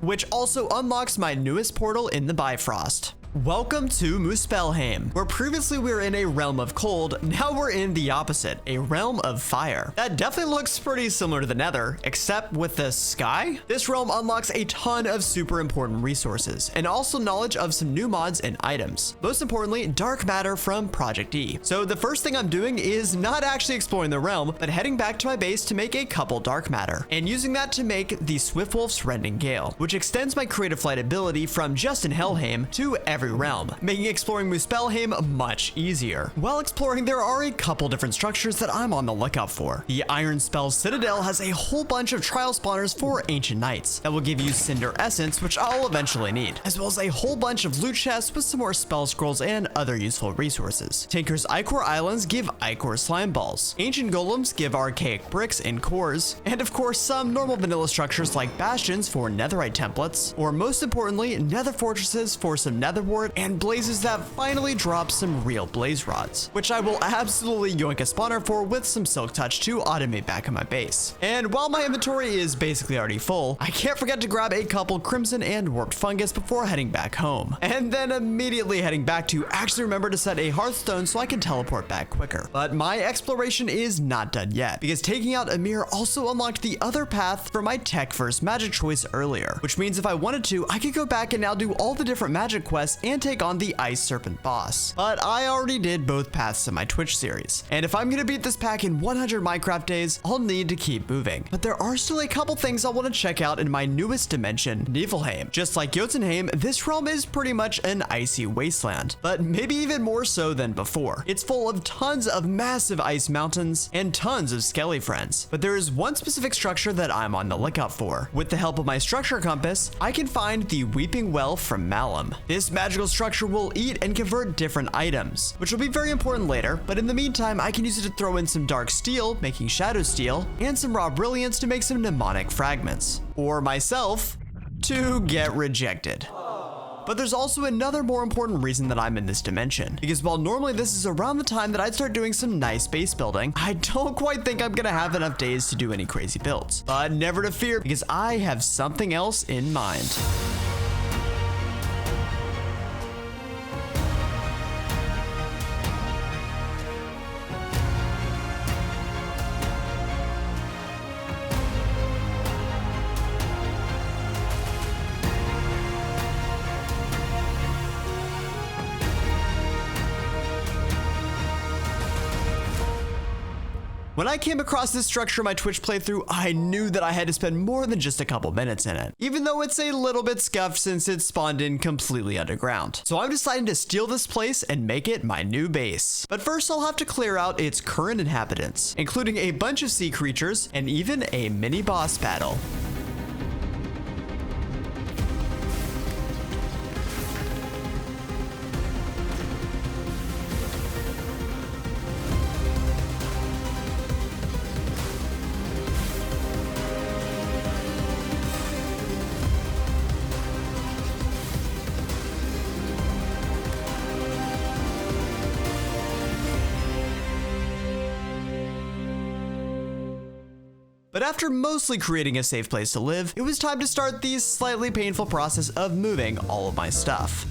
[SPEAKER 1] Which also unlocks my newest portal in the Bifrost. Welcome to Muspelheim, where previously we were in a realm of cold, now we're in the opposite, a realm of fire. That definitely looks pretty similar to the Nether, except with the sky. This realm unlocks a ton of super important resources, and also knowledge of some new mods and items. Most importantly, dark matter from ProjectE. So the first thing I'm doing is not actually exploring the realm, but heading back to my base to make a couple dark matter, and using that to make the Swiftwolf's Rending Gale, which extends my creative flight ability from just in Helheim to every realm, making exploring Muspelheim much easier. While exploring, there are a couple different structures that I'm on the lookout for. The Iron Spell Citadel has a whole bunch of trial spawners for Ancient Knights that will give you Cinder Essence, which I'll eventually need, as well as a whole bunch of loot chests with some more spell scrolls and other useful resources. Tinker's Ichor Islands give Ichor Slime Balls. Ancient Golems give Archaic Bricks and Cores, and of course some normal vanilla structures like Bastions for Netherite templates, or most importantly, Nether Fortresses for some Nether and blazes that finally drop some real blaze rods, which I will absolutely yoink a spawner for with some Silk Touch to automate back in my base. And while my inventory is basically already full, I can't forget to grab a couple Crimson and Warped Fungus before heading back home, and then immediately heading back to actually remember to set a Hearthstone so I can teleport back quicker. But my exploration is not done yet, because taking out Ymir also unlocked the other path for my tech first magic choice earlier, which means if I wanted to, I could go back and now do all the different magic quests and take on the Ice Serpent boss. But I already did both paths in my Twitch series, and if I'm gonna beat this pack in 100 Minecraft days, I'll need to keep moving. But there are still a couple things I want to check out in my newest dimension, Niflheim. Just like Jotunheim, this realm is pretty much an icy wasteland, but maybe even more so than before. It's full of tons of massive ice mountains and tons of skelly friends, but there is one specific structure that I'm on the lookout for. With the help of my structure compass, I can find the Weeping Well from Malum. This magical structure will eat and convert different items, which will be very important later, but in the meantime, I can use it to throw in some dark steel, making shadow steel, and some raw brilliance to make some mnemonic fragments. Or myself, to get rejected. But there's also another more important reason that I'm in this dimension, because while normally this is around the time that I'd start doing some nice base building, I don't quite think I'm gonna have enough days to do any crazy builds. But never to fear, because I have something else in mind. When I came across this structure in my Twitch playthrough, I knew that I had to spend more than just a couple minutes in it, even though it's a little bit scuffed since it spawned in completely underground. So I'm deciding to steal this place and make it my new base. But first I'll have to clear out its current inhabitants, including a bunch of sea creatures and even a mini boss battle. But after mostly creating a safe place to live, it was time to start the slightly painful process of moving all of my stuff.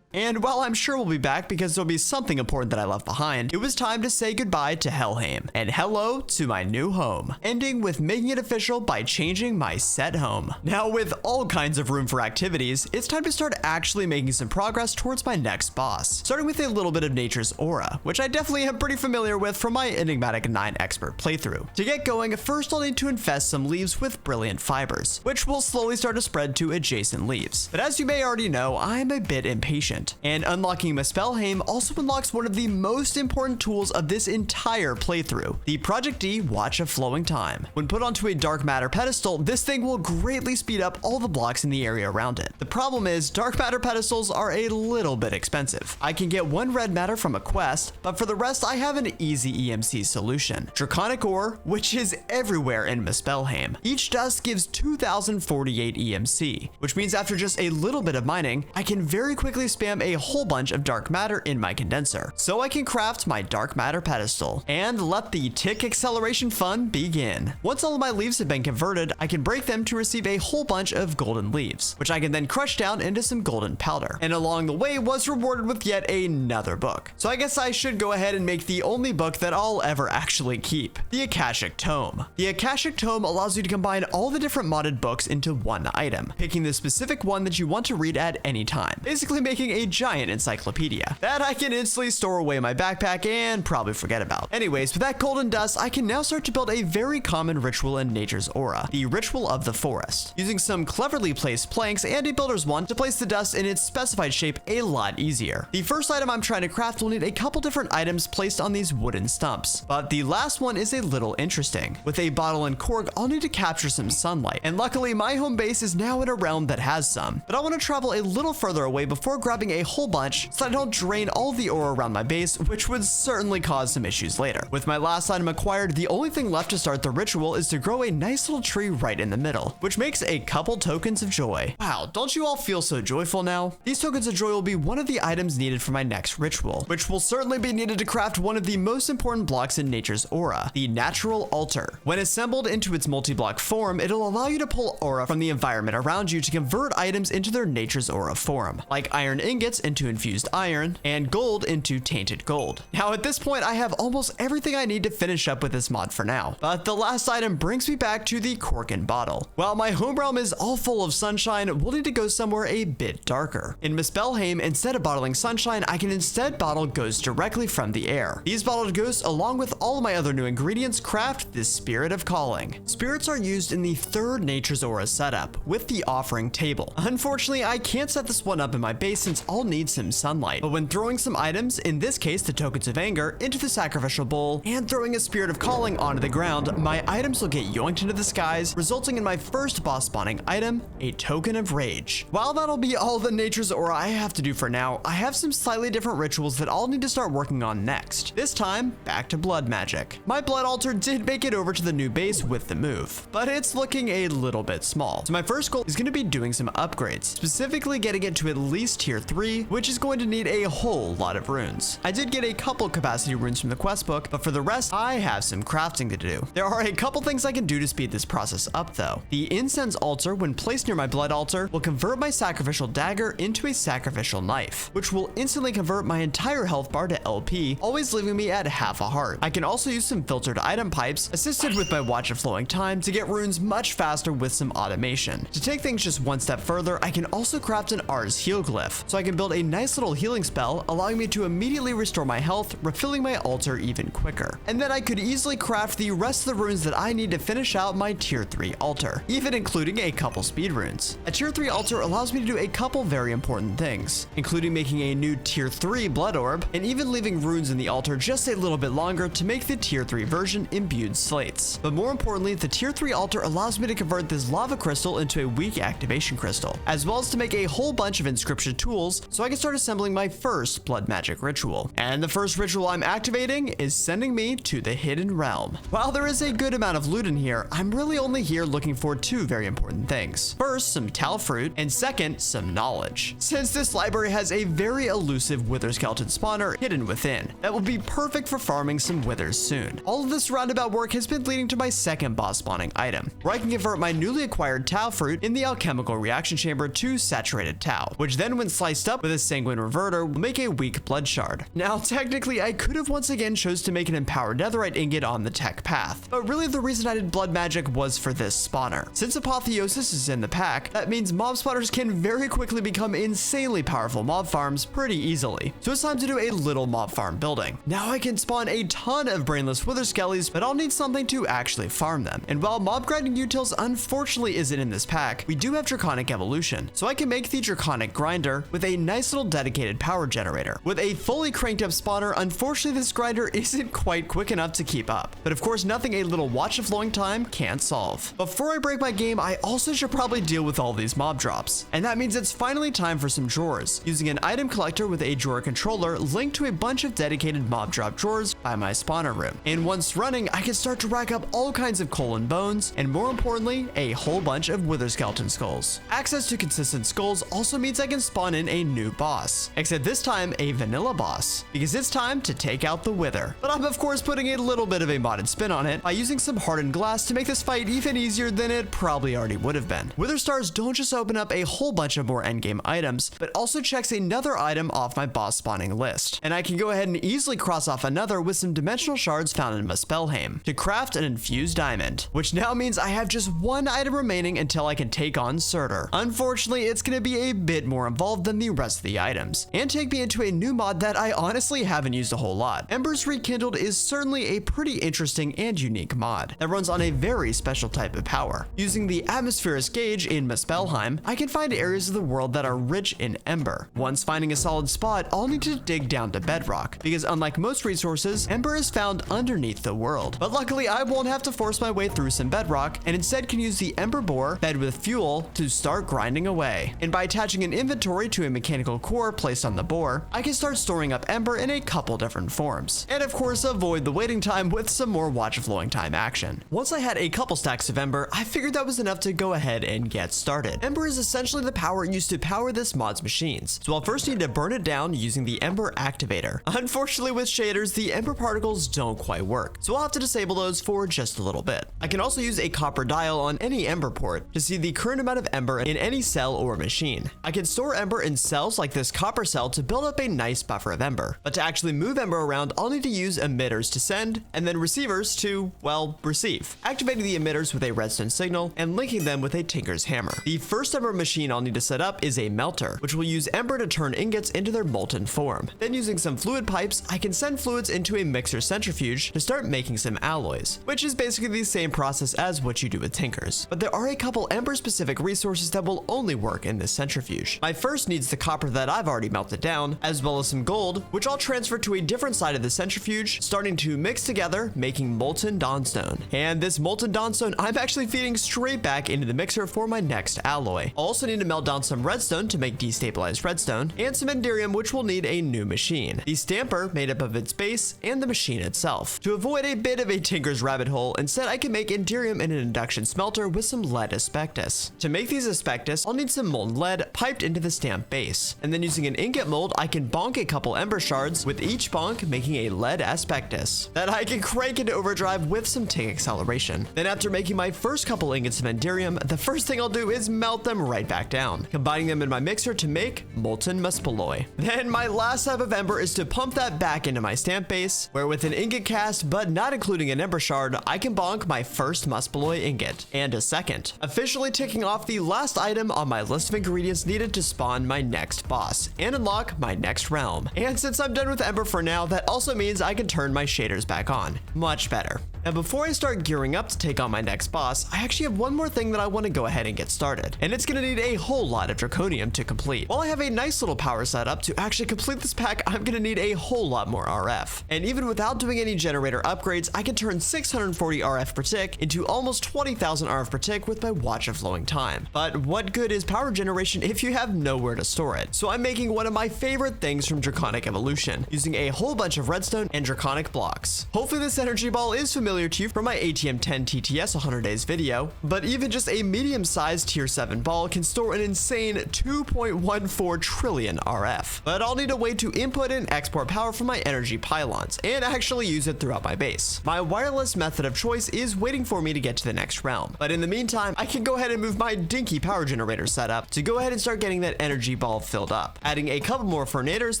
[SPEAKER 1] And while I'm sure we'll be back because there'll be something important that I left behind, it was time to say goodbye to Helheim and hello to my new home, ending with making it official by changing my set home. Now, with all kinds of room for activities, it's time to start actually making some progress towards my next boss, starting with a little bit of Nature's Aura, which I definitely am pretty familiar with from my Enigmatic 9 expert playthrough. To get going, first I'll need to infest some leaves with brilliant fibers, which will slowly start to spread to adjacent leaves. But as you may already know, I'm a bit impatient. And unlocking Muspelheim also unlocks one of the most important tools of this entire playthrough, the ProjectE Watch of Flowing Time. When put onto a dark matter pedestal, this thing will greatly speed up all the blocks in the area around it. The problem is, dark matter pedestals are a little bit expensive. I can get one red matter from a quest, but for the rest I have an easy EMC solution. Draconic Ore, which is everywhere in Muspelheim. Each dust gives 2048 EMC, which means after just a little bit of mining, I can very quickly spam a whole bunch of dark matter in my condenser, so I can craft my dark matter pedestal and let the tick acceleration fun begin. Once all of my leaves have been converted, I can break them to receive a whole bunch of golden leaves, which I can then crush down into some golden powder, and along the way was rewarded with yet another book. So I guess I should go ahead and make the only book that I'll ever actually keep, the Akashic Tome. The Akashic Tome allows you to combine all the different modded books into one item, picking the specific one that you want to read at any time, basically making a giant encyclopedia that I can instantly store away in my backpack and probably forget about. Anyways, with that golden dust, I can now start to build a very common ritual in Nature's Aura, the Ritual of the Forest, using some cleverly placed planks and a builder's wand to place the dust in its specified shape a lot easier. The first item I'm trying to craft will need a couple different items placed on these wooden stumps, but the last one is a little interesting. With a bottle and cork, I'll need to capture some sunlight, and luckily my home base is now in a realm that has some, but I want to travel a little further away before grabbing a whole bunch so I don't drain all the aura around my base, which would certainly cause some issues later. With my last item acquired, the only thing left to start the ritual is to grow a nice little tree right in the middle, which makes a couple tokens of joy. Wow, don't you all feel so joyful now? These tokens of joy will be one of the items needed for my next ritual, which will certainly be needed to craft one of the most important blocks in Nature's Aura, the Natural Altar. When assembled into its multi-block form, it'll allow you to pull aura from the environment around you to convert items into their Nature's Aura form, like iron ingots into infused iron, and gold into tainted gold. Now at this point I have almost everything I need to finish up with this mod for now, but the last item brings me back to the cork and bottle. While my home realm is all full of sunshine, we'll need to go somewhere a bit darker. In Muspelheim, instead of bottling sunshine, I can instead bottle ghosts directly from the air. These bottled ghosts, along with all of my other new ingredients, craft the Spirit of Calling. Spirits are used in the third Nature's Aura setup, with the offering table. Unfortunately, I can't set this one up in my base since I'll need some sunlight, but when throwing some items, in this case the tokens of anger, into the sacrificial bowl, and throwing a Spirit of Calling onto the ground, my items will get yoinked into the skies, resulting in my first boss spawning item, a Token of Rage. While that'll be all the Nature's Aura I have to do for now, I have some slightly different rituals that I'll need to start working on next. This time, back to blood magic. My blood altar did make it over to the new base with the move, but it's looking a little bit small. So my first goal is going to be doing some upgrades, specifically getting it to at least tier 3, which is going to need a whole lot of runes. I did get a couple capacity runes from the quest book, but for the rest, I have some crafting to do. There are a couple things I can do to speed this process up though. The incense altar, when placed near my blood altar, will convert my sacrificial dagger into a sacrificial knife, which will instantly convert my entire health bar to LP, always leaving me at half a heart. I can also use some filtered item pipes, assisted with my Watch of Flowing Time, to get runes much faster with some automation. To take things just one step further, I can also craft an Ars heal glyph, so I can build a nice little healing spell, allowing me to immediately restore my health, refilling my altar even quicker. And then I could easily craft the rest of the runes that I need to finish out my tier 3 altar, even including a couple speed runes. A tier 3 altar allows me to do a couple very important things, including making a new tier 3 blood orb, and even leaving runes in the altar just a little bit longer to make the tier 3 version imbued slates. But more importantly, the tier 3 altar allows me to convert this lava crystal into a weak activation crystal, as well as to make a whole bunch of inscription tools so I can start assembling my first blood magic ritual. And the first ritual I'm activating is sending me to the Hidden Realm. While there is a good amount of loot in here, I'm really only here looking for two very important things. First, some Tal fruit, and second, some knowledge. Since this library has a very elusive wither skeleton spawner hidden within, that will be perfect for farming some withers soon. All of this roundabout work has been leading to my second boss spawning item, where I can convert my newly acquired Tau fruit in the alchemical reaction chamber to saturated Tau, which then when sliced spiced up with a sanguine reverter will make a weak blood shard. Now, technically, I could have once again chose to make an empowered netherite ingot on the tech path, but really the reason I did blood magic was for this spawner. Since apotheosis is in the pack, that means mob spawners can very quickly become insanely powerful mob farms pretty easily. So it's time to do a little mob farm building. Now I can spawn a ton of brainless wither skellies, but I'll need something to actually farm them. And while mob grinding utils unfortunately isn't in this pack, we do have Draconic Evolution. So I can make the Draconic Grinder with a nice little dedicated power generator. With a fully cranked up spawner, unfortunately this grinder isn't quite quick enough to keep up. But of course nothing a little watch of longtime can't solve. Before I break my game, I also should probably deal with all these mob drops. And that means it's finally time for some drawers, using an item collector with a drawer controller linked to a bunch of dedicated mob drop drawers by my spawner room. And once running, I can start to rack up all kinds of coal and bones, and more importantly, a whole bunch of wither skeleton skulls. Access to consistent skulls also means I can spawn in a new boss, except this time a vanilla boss, because it's time to take out the wither. But I'm of course putting a little bit of a modded spin on it by using some hardened glass to make this fight even easier than it probably already would have been. Wither stars don't just open up a whole bunch of more endgame items, but also checks another item off my boss spawning list. And I can go ahead and easily cross off another with some dimensional shards found in Muspelheim to craft an infused diamond, which now means I have just one item remaining until I can take on Surtr. Unfortunately, it's going to be a bit more involved than the rest of the items, and take me into a new mod that I honestly haven't used a whole lot. Embers Rekindled is certainly a pretty interesting and unique mod that runs on a very special type of power. Using the atmospheric gauge in Muspelheim, I can find areas of the world that are rich in ember. Once finding a solid spot, I'll need to dig down to bedrock, because unlike most resources, ember is found underneath the world. But luckily, I won't have to force my way through some bedrock, and instead can use the ember bore fed with fuel to start grinding away. And by attaching an inventory to a mechanical core placed on the bore, I can start storing up ember in a couple different forms. And of course, avoid the waiting time with some more watch of lowing time action. Once I had a couple stacks of ember, I figured that was enough to go ahead and get started. Ember is essentially the power used to power this mod's machines, so I'll first need to burn it down using the ember activator. Unfortunately, with shaders, the ember particles don't quite work, so I'll have to disable those for just a little bit. I can also use a copper dial on any ember port to see the current amount of ember in any cell or machine. I can store ember in cells like this copper cell to build up a nice buffer of ember, but to actually move ember around, I'll need to use emitters to send, and then receivers to, well, receive. Activating the emitters with a redstone signal, and linking them with a tinker's hammer. The first ember machine I'll need to set up is a melter, which will use ember to turn ingots into their molten form. Then using some fluid pipes, I can send fluids into a mixer centrifuge to start making some alloys, which is basically the same process as what you do with tinkers. But there are a couple ember specific resources that will only work in this centrifuge. My first needs the copper that I've already melted down, as well as some gold, which I'll transfer to a different side of the centrifuge, starting to mix together, making molten dawnstone. And this molten dawnstone I'm actually feeding straight back into the mixer for my next alloy. I'll also need to melt down some redstone to make destabilized redstone, and some enderium, which will need a new machine. The stamper made up of its base and the machine itself. To avoid a bit of a tinker's rabbit hole, instead I can make enderium in an induction smelter with some lead aspectus. To make these aspectus, I'll need some molten lead piped into the stamp base, and then using an ingot mold, I can bonk a couple ember shards, with each bonk making a lead aspectus that I can crank into overdrive with some tick acceleration. Then after making my first couple ingots of enderium, the first thing I'll do is melt them right back down, combining them in my mixer to make molten muspelheim. Then my last type of ember is to pump that back into my stamp base, where with an ingot cast, but not including an ember shard, I can bonk my first muspelheim ingot, and a second, officially ticking off the last item on my list of ingredients needed to spawn my next boss, and unlock my next realm. And since I'm done with ember for now, that also means I can turn my shaders back on. Much better. Now before I start gearing up to take on my next boss, I actually have one more thing that I want to go ahead and get started, and it's going to need a whole lot of draconium to complete. While I have a nice little power setup, to actually complete this pack, I'm going to need a whole lot more RF. And even without doing any generator upgrades, I can turn 640 RF per tick into almost 20,000 RF per tick with my watch of flowing time. But what good is power generation if you have nowhere to store it? So I'm making one of my favorite things from Draconic Evolution, using a whole bunch of redstone and draconic blocks. Hopefully this energy ball is familiar familiar to you from my ATM 10 TTS 100 days video, but even just a medium-sized tier 7 ball can store an insane 2.14 trillion RF. But I'll need a way to input and export power from my energy pylons, and actually use it throughout my base. My wireless method of choice is waiting for me to get to the next realm, but in the meantime, I can go ahead and move my dinky power generator setup to go ahead and start getting that energy ball filled up, adding a couple more furnators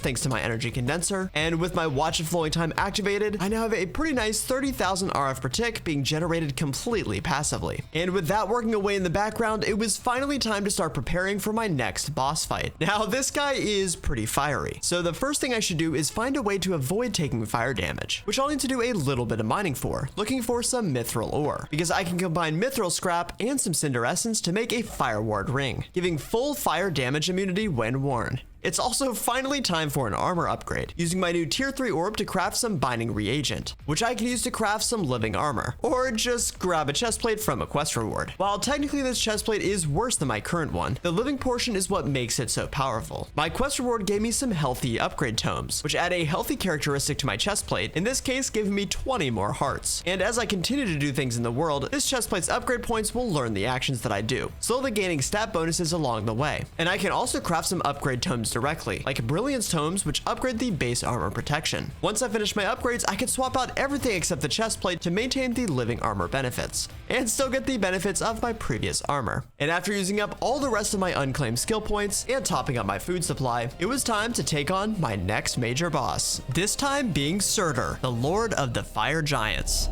[SPEAKER 1] thanks to my energy condenser, and with my watch and flowing time activated, I now have a pretty nice 30,000 RF per tick being generated completely passively. And with that working away in the background, it was finally time to start preparing for my next boss fight. Now, this guy is pretty fiery, so the first thing I should do is find a way to avoid taking fire damage, which I'll need to do a little bit of mining for, looking for some mithril ore, because I can combine mithril scrap and some cinder essence to make a fire ward ring, giving full fire damage immunity when worn. It's also finally time for an armor upgrade, using my new tier 3 orb to craft some binding reagent, which I can use to craft some living armor, or just grab a chestplate from a quest reward. While technically this chestplate is worse than my current one, the living portion is what makes it so powerful. My quest reward gave me some healthy upgrade tomes, which add a healthy characteristic to my chestplate, in this case giving me 20 more hearts. And as I continue to do things in the world, this chestplate's upgrade points will learn the actions that I do, slowly gaining stat bonuses along the way. And I can also craft some upgrade tomes directly, like Brilliance Tomes, which upgrade the base armor protection. Once I finish my upgrades, I can swap out everything except the chestplate to maintain the living armor benefits, and still get the benefits of my previous armor. And after using up all the rest of my unclaimed skill points and topping up my food supply, it was time to take on my next major boss. This time being Surtr, the Lord of the Fire Giants.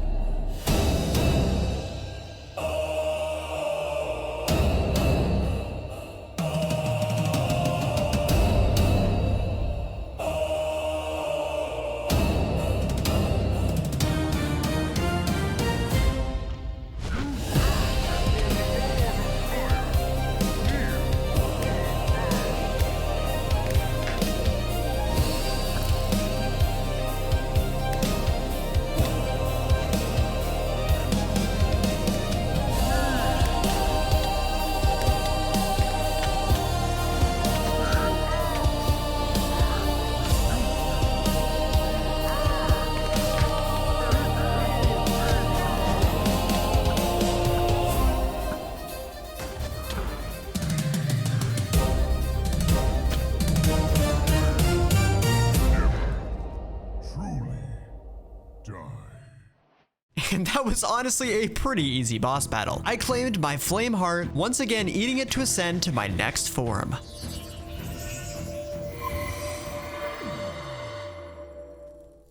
[SPEAKER 1] And that was honestly a pretty easy boss battle. I claimed my flame heart, once again eating it to ascend to my next form.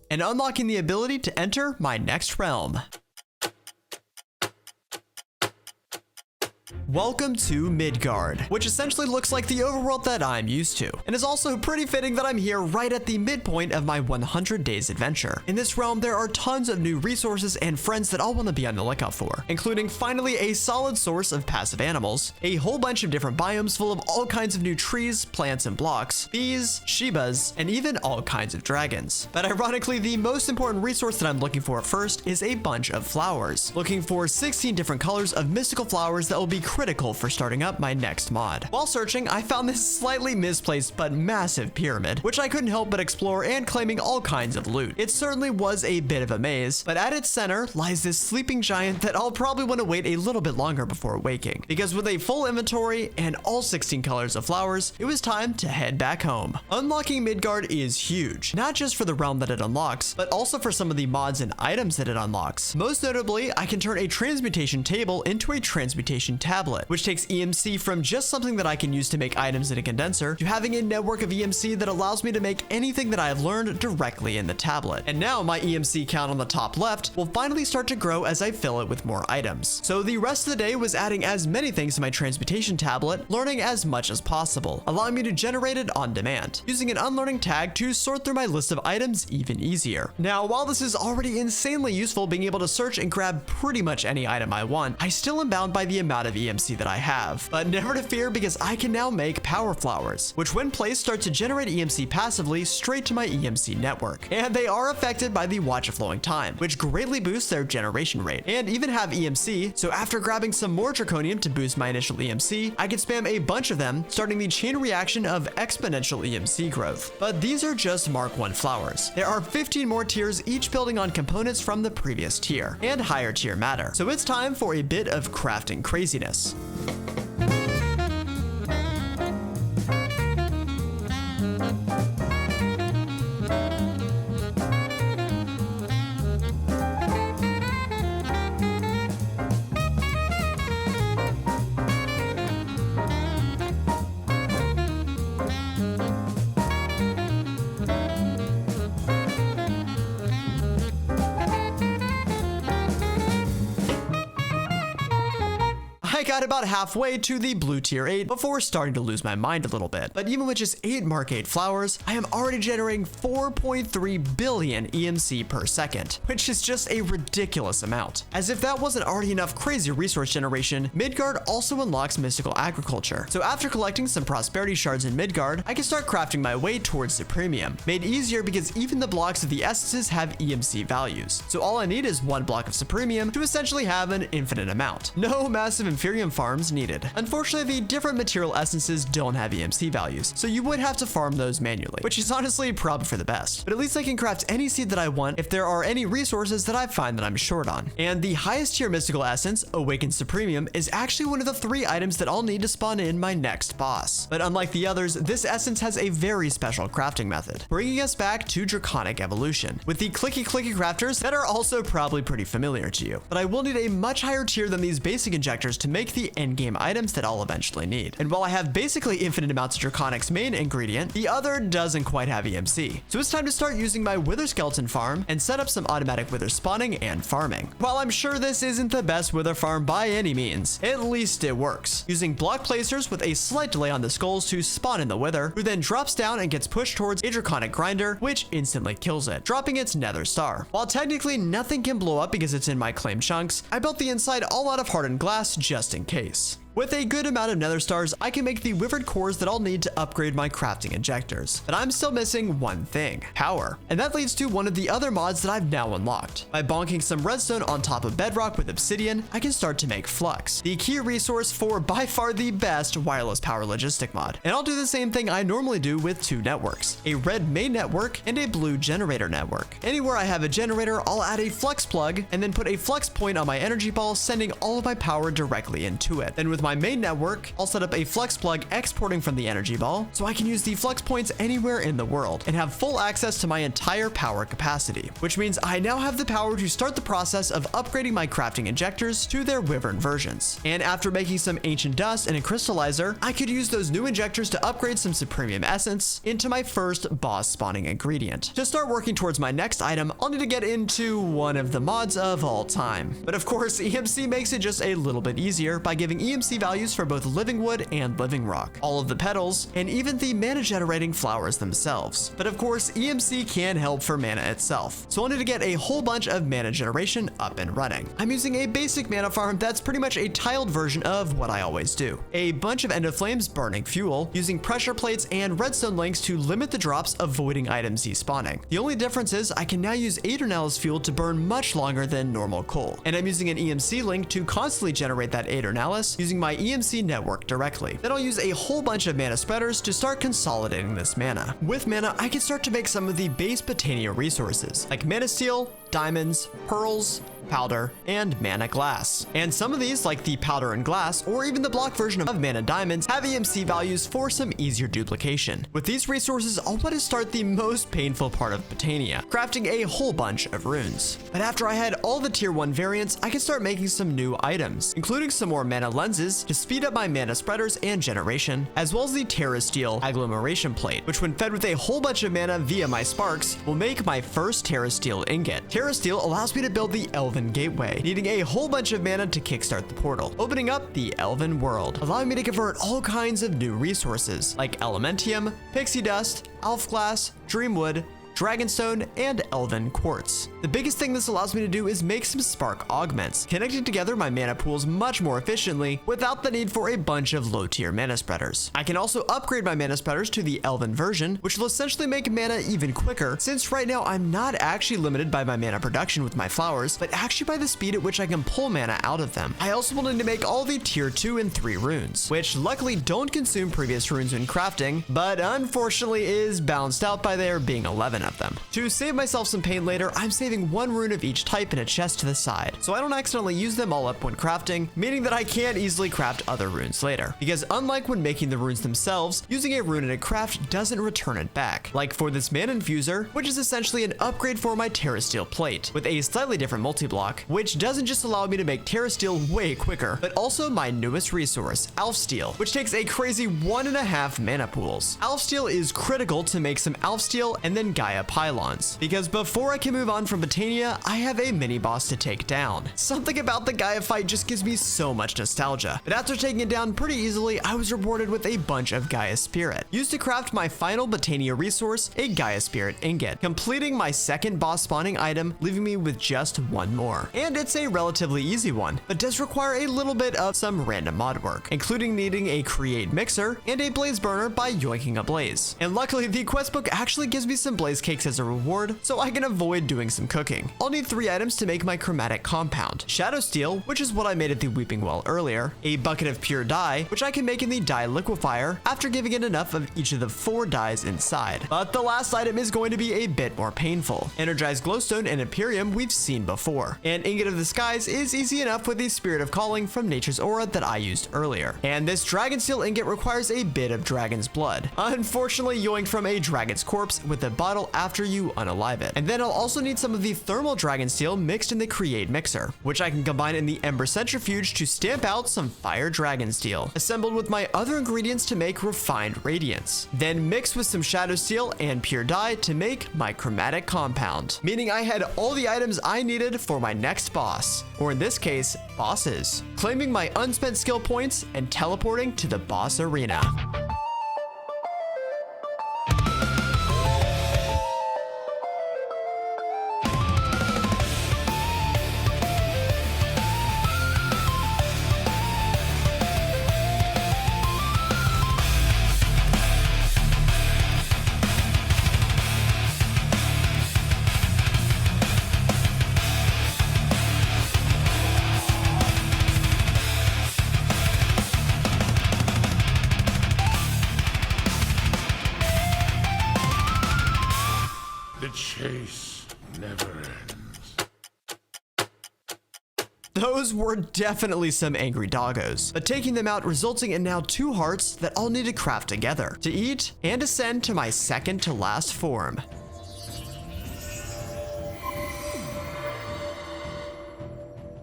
[SPEAKER 1] And unlocking the ability to enter my next realm. Welcome to Midgard, which essentially looks like the overworld that I'm used to, and is also pretty fitting that I'm here right at the midpoint of my 100 days adventure. In this realm, there are tons of new resources and friends that I'll want to be on the lookout for, including finally a solid source of passive animals, a whole bunch of different biomes full of all kinds of new trees, plants, and blocks, bees, shibas, and even all kinds of dragons. But ironically, the most important resource that I'm looking for first is a bunch of flowers, looking for 16 different colors of mystical flowers that will be critical for starting up my next mod. While searching, I found this slightly misplaced but massive pyramid, which I couldn't help but explore and claiming all kinds of loot. It certainly was a bit of a maze, but at its center lies this sleeping giant that I'll probably want to wait a little bit longer before waking, because with a full inventory and all 16 colors of flowers, it was time to head back home. Unlocking Midgard is huge, not just for the realm that it unlocks, but also for some of the mods and items that it unlocks. Most notably, I can turn a transmutation table into a transmutation tablet, which takes EMC from just something that I can use to make items in a condenser to having a network of EMC that allows me to make anything that I have learned directly in the tablet. And now my EMC count on the top left will finally start to grow as I fill it with more items. So the rest of the day was adding as many things to my transmutation tablet, learning as much as possible, allowing me to generate it on demand, using an unlearning tag to sort through my list of items even easier. Now, while this is already insanely useful being able to search and grab pretty much any item I want, I still am bound by the amount of EMC EMC that I have. But never to fear, because I can now make power flowers, which when placed start to generate EMC passively straight to my EMC network. And they are affected by the Watch of Flowing Time, which greatly boosts their generation rate, and even have EMC, so after grabbing some more Draconium to boost my initial EMC, I can spam a bunch of them, starting the chain reaction of exponential EMC growth. But these are just Mark 1 flowers. There are 15 more tiers, each building on components from the previous tier, and higher tier matter. So it's time for a bit of crafting craziness. I got about halfway to the blue tier 8 before starting to lose my mind a little bit. But even with just 8 Mark 8 flowers, I am already generating 4.3 billion EMC per second, which is just a ridiculous amount. As if that wasn't already enough crazy resource generation, Midgard also unlocks mystical agriculture. So after collecting some prosperity shards in Midgard, I can start crafting my way towards Supremium, made easier because even the blocks of the essences have EMC values. So all I need is 1 block of Supremium to essentially have an infinite amount. No massive Inferium farms needed. Unfortunately, the different material essences don't have EMC values, so you would have to farm those manually, which is honestly probably for the best. But at least I can craft any seed that I want if there are any resources that I find that I'm short on. And the highest tier mystical essence, Awakened Supremium, is actually one of the 3 items that I'll need to spawn in my next boss. But unlike the others, this essence has a very special crafting method, bringing us back to Draconic Evolution, with the clicky crafters that are also probably pretty familiar to you. But I will need a much higher tier than these basic injectors to make the endgame items that I'll eventually need. And while I have basically infinite amounts of Draconic's main ingredient, the other doesn't quite have EMC. So it's time to start using my Wither Skeleton farm and set up some automatic wither spawning and farming. While I'm sure this isn't the best wither farm by any means, at least it works. Using block placers with a slight delay on the skulls to spawn in the wither, who then drops down and gets pushed towards a Draconic grinder, which instantly kills it, dropping its nether star. While technically nothing can blow up because it's in my claim chunks, I built the inside all out of hardened glass just in case. With a good amount of nether stars, I can make the withered cores that I'll need to upgrade my crafting injectors. But I'm still missing one thing: power. And that leads to one of the other mods that I've now unlocked. By bonking some redstone on top of bedrock with obsidian, I can start to make flux, the key resource for by far the best wireless power logistic mod. And I'll do the same thing I normally do with 2 networks, a red main network and a blue generator network. Anywhere I have a generator, I'll add a flux plug and then put a flux point on my energy ball, sending all of my power directly into it. Then with my main network, I'll set up a flux plug exporting from the energy ball, so I can use the flux points anywhere in the world and have full access to my entire power capacity, which means I now have the power to start the process of upgrading my crafting injectors to their wyvern versions. And after making some ancient dust and a crystallizer, I could use those new injectors to upgrade some Supremium essence into my first boss spawning ingredient. To start working towards my next item, I'll need to get into one of the mods of all time. But of course, EMC makes it just a little bit easier by giving EMC values for both living wood and living rock, all of the petals, and even the mana generating flowers themselves. But of course, EMC can help for mana itself, so I'll need to get a whole bunch of mana generation up and running. I'm using a basic mana farm that's pretty much a tiled version of what I always do. A bunch of End of Flames burning fuel, using pressure plates and redstone links to limit the drops, avoiding item Z-spawning. The only difference is I can now use Aeternalis fuel to burn much longer than normal coal, and I'm using an EMC link to constantly generate that Aeternalis using my EMC network directly. Then I'll use a whole bunch of mana spreaders to start consolidating this mana. With mana, I can start to make some of the base Botania resources, like mana steel, diamonds, pearls, powder, and mana glass. And some of these, like the powder and glass, or even the block version of mana diamonds, have EMC values for some easier duplication. With these resources, I'll want to start the most painful part of Botania, crafting a whole bunch of runes. But after I had all the tier 1 variants, I can start making some new items, including some more mana lenses to speed up my mana spreaders and generation, as well as the Terra Steel agglomeration plate, which when fed with a whole bunch of mana via my sparks, will make my first Terra Steel ingot. Terra Steel allows me to build the Elven Gateway, needing a whole bunch of mana to kickstart the portal, opening up the Elven world, allowing me to convert all kinds of new resources like Elementium, Pixie Dust, Elf Glass, Dreamwood, Dragonstone, and Elven Quartz. The biggest thing this allows me to do is make some spark augments, connecting together my mana pools much more efficiently without the need for a bunch of low-tier mana spreaders. I can also upgrade my mana spreaders to the Elven version, which will essentially make mana even quicker, since right now I'm not actually limited by my mana production with my flowers, but actually by the speed at which I can pull mana out of them. I also will need to make all the tier 2 and 3 runes, which luckily don't consume previous runes when crafting, but unfortunately is balanced out by there being 11 of them. To save myself some pain later, I'm saving 1 rune of each type in a chest to the side, so I don't accidentally use them all up when crafting, meaning that I can't easily craft other runes later. Because unlike when making the runes themselves, using a rune in a craft doesn't return it back. Like for this mana infuser, which is essentially an upgrade for my Terrasteel plate, with a slightly different multi-block, which doesn't just allow me to make Terrasteel way quicker, but also my newest resource, Elfsteel, which takes a crazy 1.5 mana pools. Elfsteel is critical to make some Elfsteel and then Gaia pylons, because before I can move on from Botania, I have a mini boss to take down. Something about the Gaia fight just gives me so much nostalgia, but after taking it down pretty easily, I was rewarded with a bunch of Gaia Spirit, used to craft my final Botania resource, a Gaia Spirit ingot, completing my second boss spawning item, leaving me with just 1 more. And it's a relatively easy one, but does require a little bit of some random mod work, including needing a create mixer and a blaze burner by yoinking a blaze. And luckily, the quest book actually gives me some blaze cakes as a reward, so I can avoid doing some cooking. I'll need 3 items to make my chromatic compound: Shadow Steel, which is what I made at the Weeping Well earlier, a bucket of pure dye, which I can make in the dye liquefier after giving it enough of each of the 4 dyes inside. But the last item is going to be a bit more painful. Energized glowstone and Imperium we've seen before, and Ingot of the Skies is easy enough with the Spirit of Calling from Nature's Aura that I used earlier. And this Dragonsteel ingot requires a bit of dragon's blood, unfortunately yoinked from a dragon's corpse with a bottle after you unalive it. And then I'll also need some of the thermal Dragonsteel mixed in the create mixer, which I can combine in the Ember centrifuge to stamp out some fire Dragonsteel, assembled with my other ingredients to make refined radiance, then mix with some Shadow Steel and pure dye to make my chromatic compound, meaning I had all the items I needed for my next boss, or in this case, bosses, claiming my unspent skill points and teleporting to the boss arena.
[SPEAKER 2] The chase never ends.
[SPEAKER 1] Those were definitely some angry doggos, but taking them out resulting in now 2 hearts that I'll need to craft together to eat and ascend to my second to last form.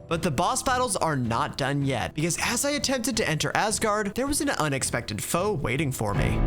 [SPEAKER 1] But the boss battles are not done yet, because as I attempted to enter Asgard, there was an unexpected foe waiting for me.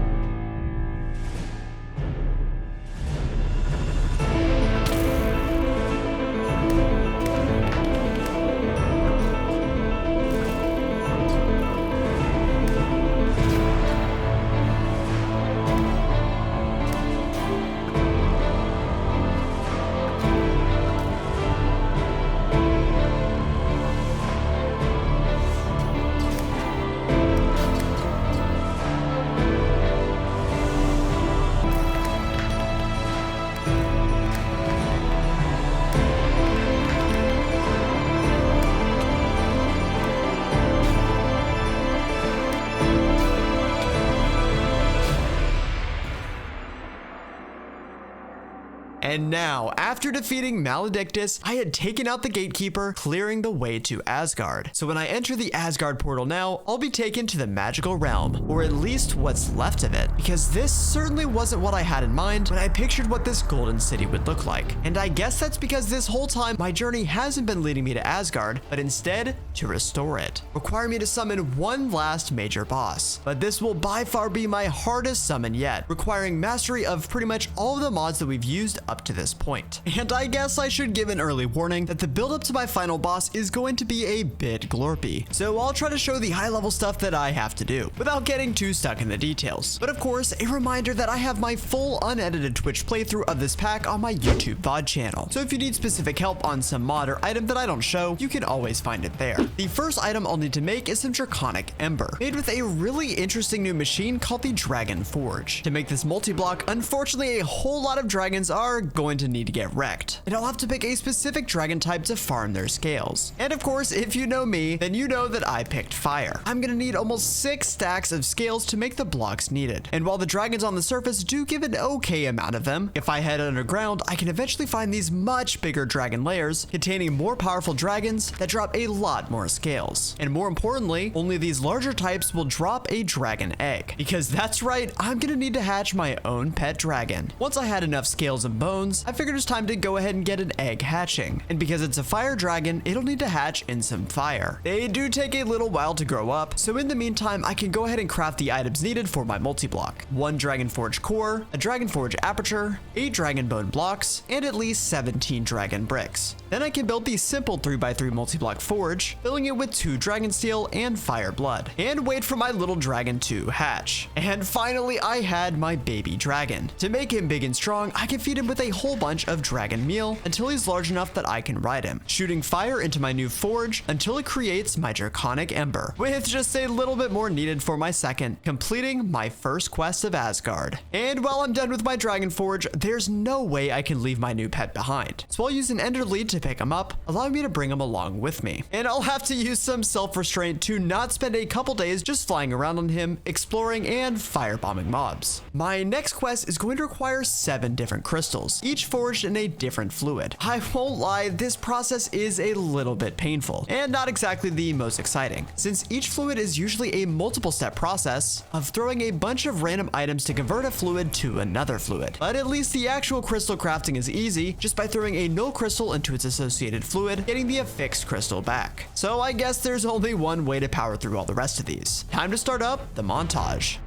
[SPEAKER 1] And now, after defeating Maledictus, I had taken out the gatekeeper, clearing the way to Asgard. So when I enter the Asgard portal now, I'll be taken to the magical realm, or at least what's left of it, because this certainly wasn't what I had in mind when I pictured what this golden city would look like. And I guess that's because this whole time my journey hasn't been leading me to Asgard, but instead to restore it, requiring me to summon one last major boss. But this will by far be my hardest summon yet, requiring mastery of pretty much all of the mods that we've used up up to this point. And I guess I should give an early warning that the build up to my final boss is going to be a bit glorpy, so I'll try to show the high level stuff that I have to do without getting too stuck in the details. But of course, a reminder that I have my full unedited Twitch playthrough of this pack on my YouTube VOD channel, so if you need specific help on some mod or item that I don't show, you can always find it there. The first item I'll need to make is some Draconic Ember, made with a really interesting new machine called the Dragon Forge. To make this multi-block, unfortunately a whole lot of dragons are going to need to get wrecked, and I'll have to pick a specific dragon type to farm their scales. And of course, if you know me, then you know that I picked fire. I'm gonna need almost 6 stacks of scales to make the blocks needed, and while the dragons on the surface do give an okay amount of them, if I head underground, I can eventually find these much bigger dragon layers containing more powerful dragons that drop a lot more scales. And more importantly, only these larger types will drop a dragon egg, because that's right, I'm gonna need to hatch my own pet dragon. Once I had enough scales and bones, I figured it's time to go ahead and get an egg hatching, and because it's a fire dragon, it'll need to hatch in some fire. They do take a little while to grow up, so in the meantime, I can go ahead and craft the items needed for my multi-block. 1 Dragon Forge core, a Dragon Forge aperture, 8 dragon bone blocks, and at least 17 dragon bricks. Then I can build the simple 3x3 multi-block forge, filling it with 2 dragon steel and fire blood, and wait for my little dragon to hatch. And finally, I had my baby dragon. To make him big and strong, I can feed him with a whole bunch of dragon meal until he's large enough that I can ride him, shooting fire into my new forge until it creates my Draconic Ember, with just a little bit more needed for my second, completing my first quest of Asgard. And while I'm done with my dragon forge, there's no way I can leave my new pet behind, so I'll use an ender lead to pick him up, allowing me to bring him along with me. And I'll have to use some self-restraint to not spend a couple days just flying around on him, exploring and firebombing mobs. My next quest is going to require 7 different crystals, each forged in a different fluid. I won't lie, this process is a little bit painful, and not exactly the most exciting, since each fluid is usually a multiple step process of throwing a bunch of random items to convert a fluid to another fluid. But at least the actual crystal crafting is easy, just by throwing a null crystal into its associated fluid, getting the affixed crystal back. So I guess there's only one way to power through all the rest of these. Time to start up the montage.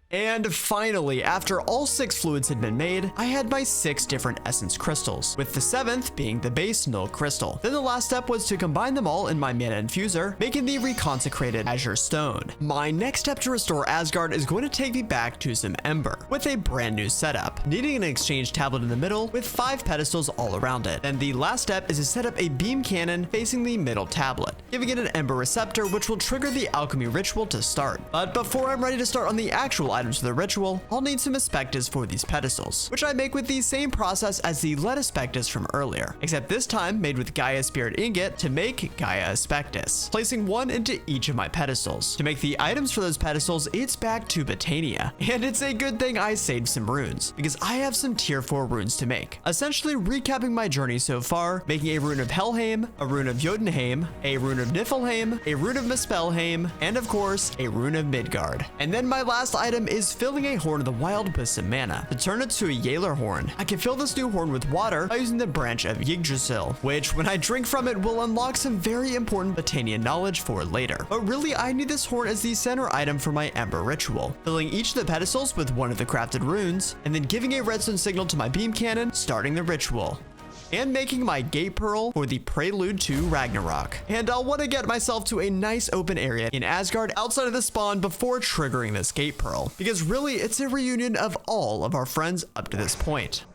[SPEAKER 1] And finally, after all 6 fluids had been made, I had my 6 different essence crystals, with the 7th being the base null crystal. Then the last step was to combine them all in my mana infuser, making the reconsecrated Azure Stone. My next step to restore Asgard is going to take me back to some Ember, with a brand new setup, needing an exchange tablet in the middle with 5 pedestals all around it. Then the last step is to set up a beam cannon facing the middle tablet, giving it an Ember receptor which will trigger the alchemy ritual to start. But before I'm ready to start on the actual items for the ritual, I'll need some aspectus for these pedestals, which I make with the same process as the lead aspectus from earlier, except this time made with Gaia Spirit Ingot to make Gaia aspectus, placing 1 into each of my pedestals. To make the items for those pedestals, it's back to Botania, and it's a good thing I saved some runes, because I have some tier 4 runes to make. Essentially recapping my journey so far, making a rune of Helheim, a rune of Jotunheim, a rune of Niflheim, a rune of Muspelheim, and of course, a rune of Midgard. And then my last item item is filling a horn of the wild with some mana to turn it to a Yaler horn. I can fill this new horn with water by using the branch of Yggdrasil, which when I drink from it will unlock some very important Botania knowledge for later. But really, I need this horn as the center item for my Ember ritual, filling each of the pedestals with one of the crafted runes, and then giving a redstone signal to my beam cannon, starting the ritual, and making my gate pearl for the Prelude to Ragnarok. And I'll want to get myself to a nice open area in Asgard outside of the spawn before triggering this gate pearl, because really it's a reunion of all of our friends up to this point.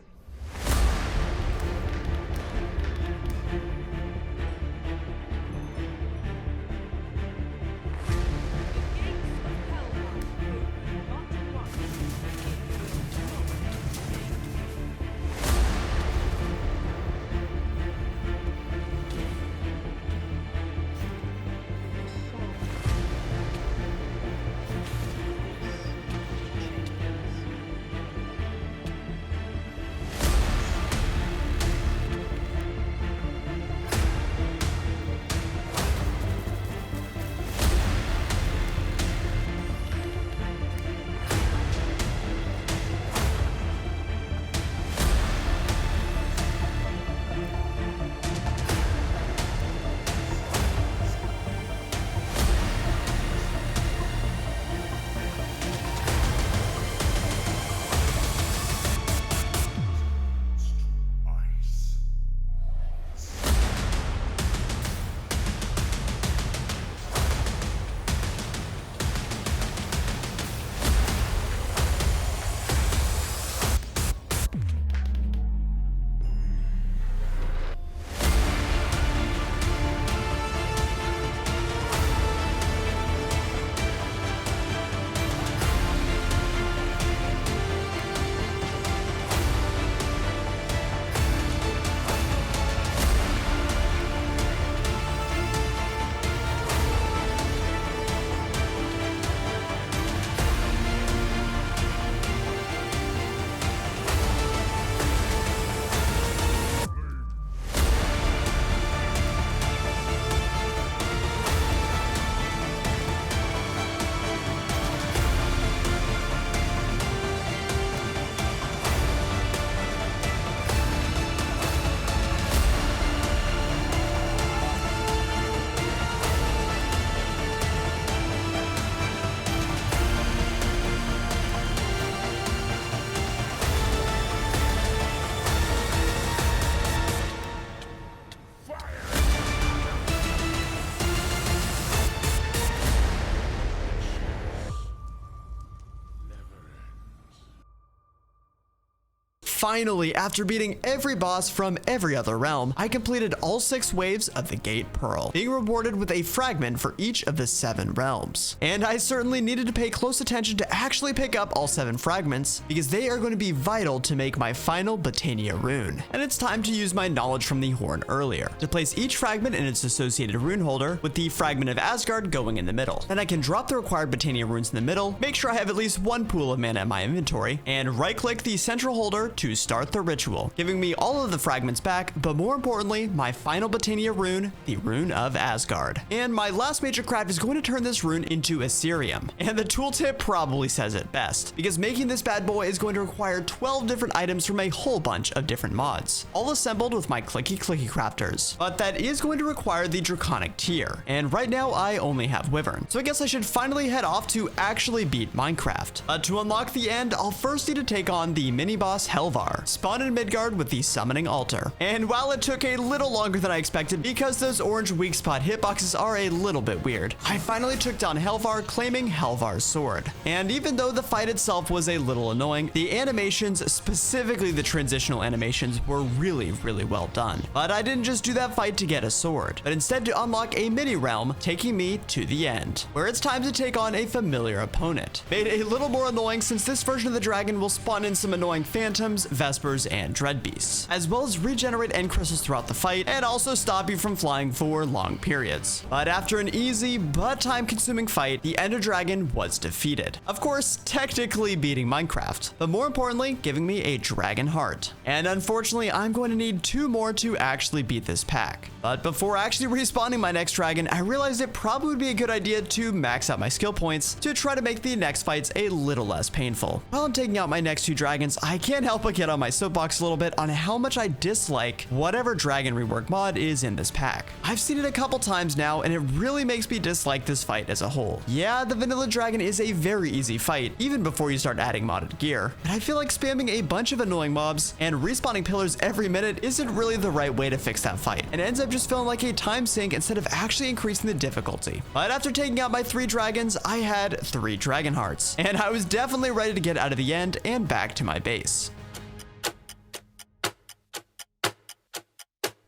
[SPEAKER 1] Finally, after beating every boss from every other realm, I completed all 6 waves of the Gate Pearl, being rewarded with a fragment for each of the 7 realms. And I certainly needed to pay close attention to actually pick up all 7 fragments, because they are going to be vital to make my final Botania rune. And it's time to use my knowledge from the horn earlier, to place each fragment in its associated rune holder, with the fragment of Asgard going in the middle. Then I can drop the required Botania runes in the middle, make sure I have at least 1 pool of mana in my inventory, and right-click the central holder to start the ritual, giving me all of the fragments back, but more importantly, my final Botania rune, the Rune of Asgard. And my last major craft is going to turn this rune into Assyrium. And the tooltip probably says it best, because making this bad boy is going to require 12 different items from a whole bunch of different mods, all assembled with my clicky crafters. But that is going to require the Draconic tier, and right now I only have Wyvern. So I guess I should finally head off to actually beat Minecraft. But to unlock the end, I'll first need to take on the mini-boss Helvar, spawn in Midgard with the summoning altar. And while it took a little longer than I expected because those orange weak spot hitboxes are a little bit weird, I finally took down Helvar, claiming Helvar's sword. And even though the fight itself was a little annoying, the animations, specifically the transitional animations, were really well done. But I didn't just do that fight to get a sword, but instead to unlock a mini realm, taking me to the end, where it's time to take on a familiar opponent. Made a little more annoying since this version of the dragon will spawn in some annoying phantoms Totems, Vespers, and Dreadbeasts, as well as regenerate end crystals throughout the fight and also stop you from flying for long periods. But after an easy but time-consuming fight, the Ender Dragon was defeated. Of course, technically beating Minecraft, but more importantly, giving me a dragon heart. And unfortunately, I'm going to need 2 more to actually beat this pack. But before actually respawning my next dragon, I realized it probably would be a good idea to max out my skill points to try to make the next fights a little less painful. While I'm taking out my next 2 dragons, I can't help but get on my soapbox a little bit on how much I dislike whatever dragon rework mod is in this pack. I've seen it a couple times now, and it really makes me dislike this fight as a whole. Yeah, the vanilla dragon is a very easy fight, even before you start adding modded gear, but I feel like spamming a bunch of annoying mobs and respawning pillars every minute isn't really the right way to fix that fight, and ends up just feeling like a time sink instead of actually increasing the difficulty. But after taking out my 3 dragons, I had 3 dragon hearts, and I was definitely ready to get out of the end and back to my base.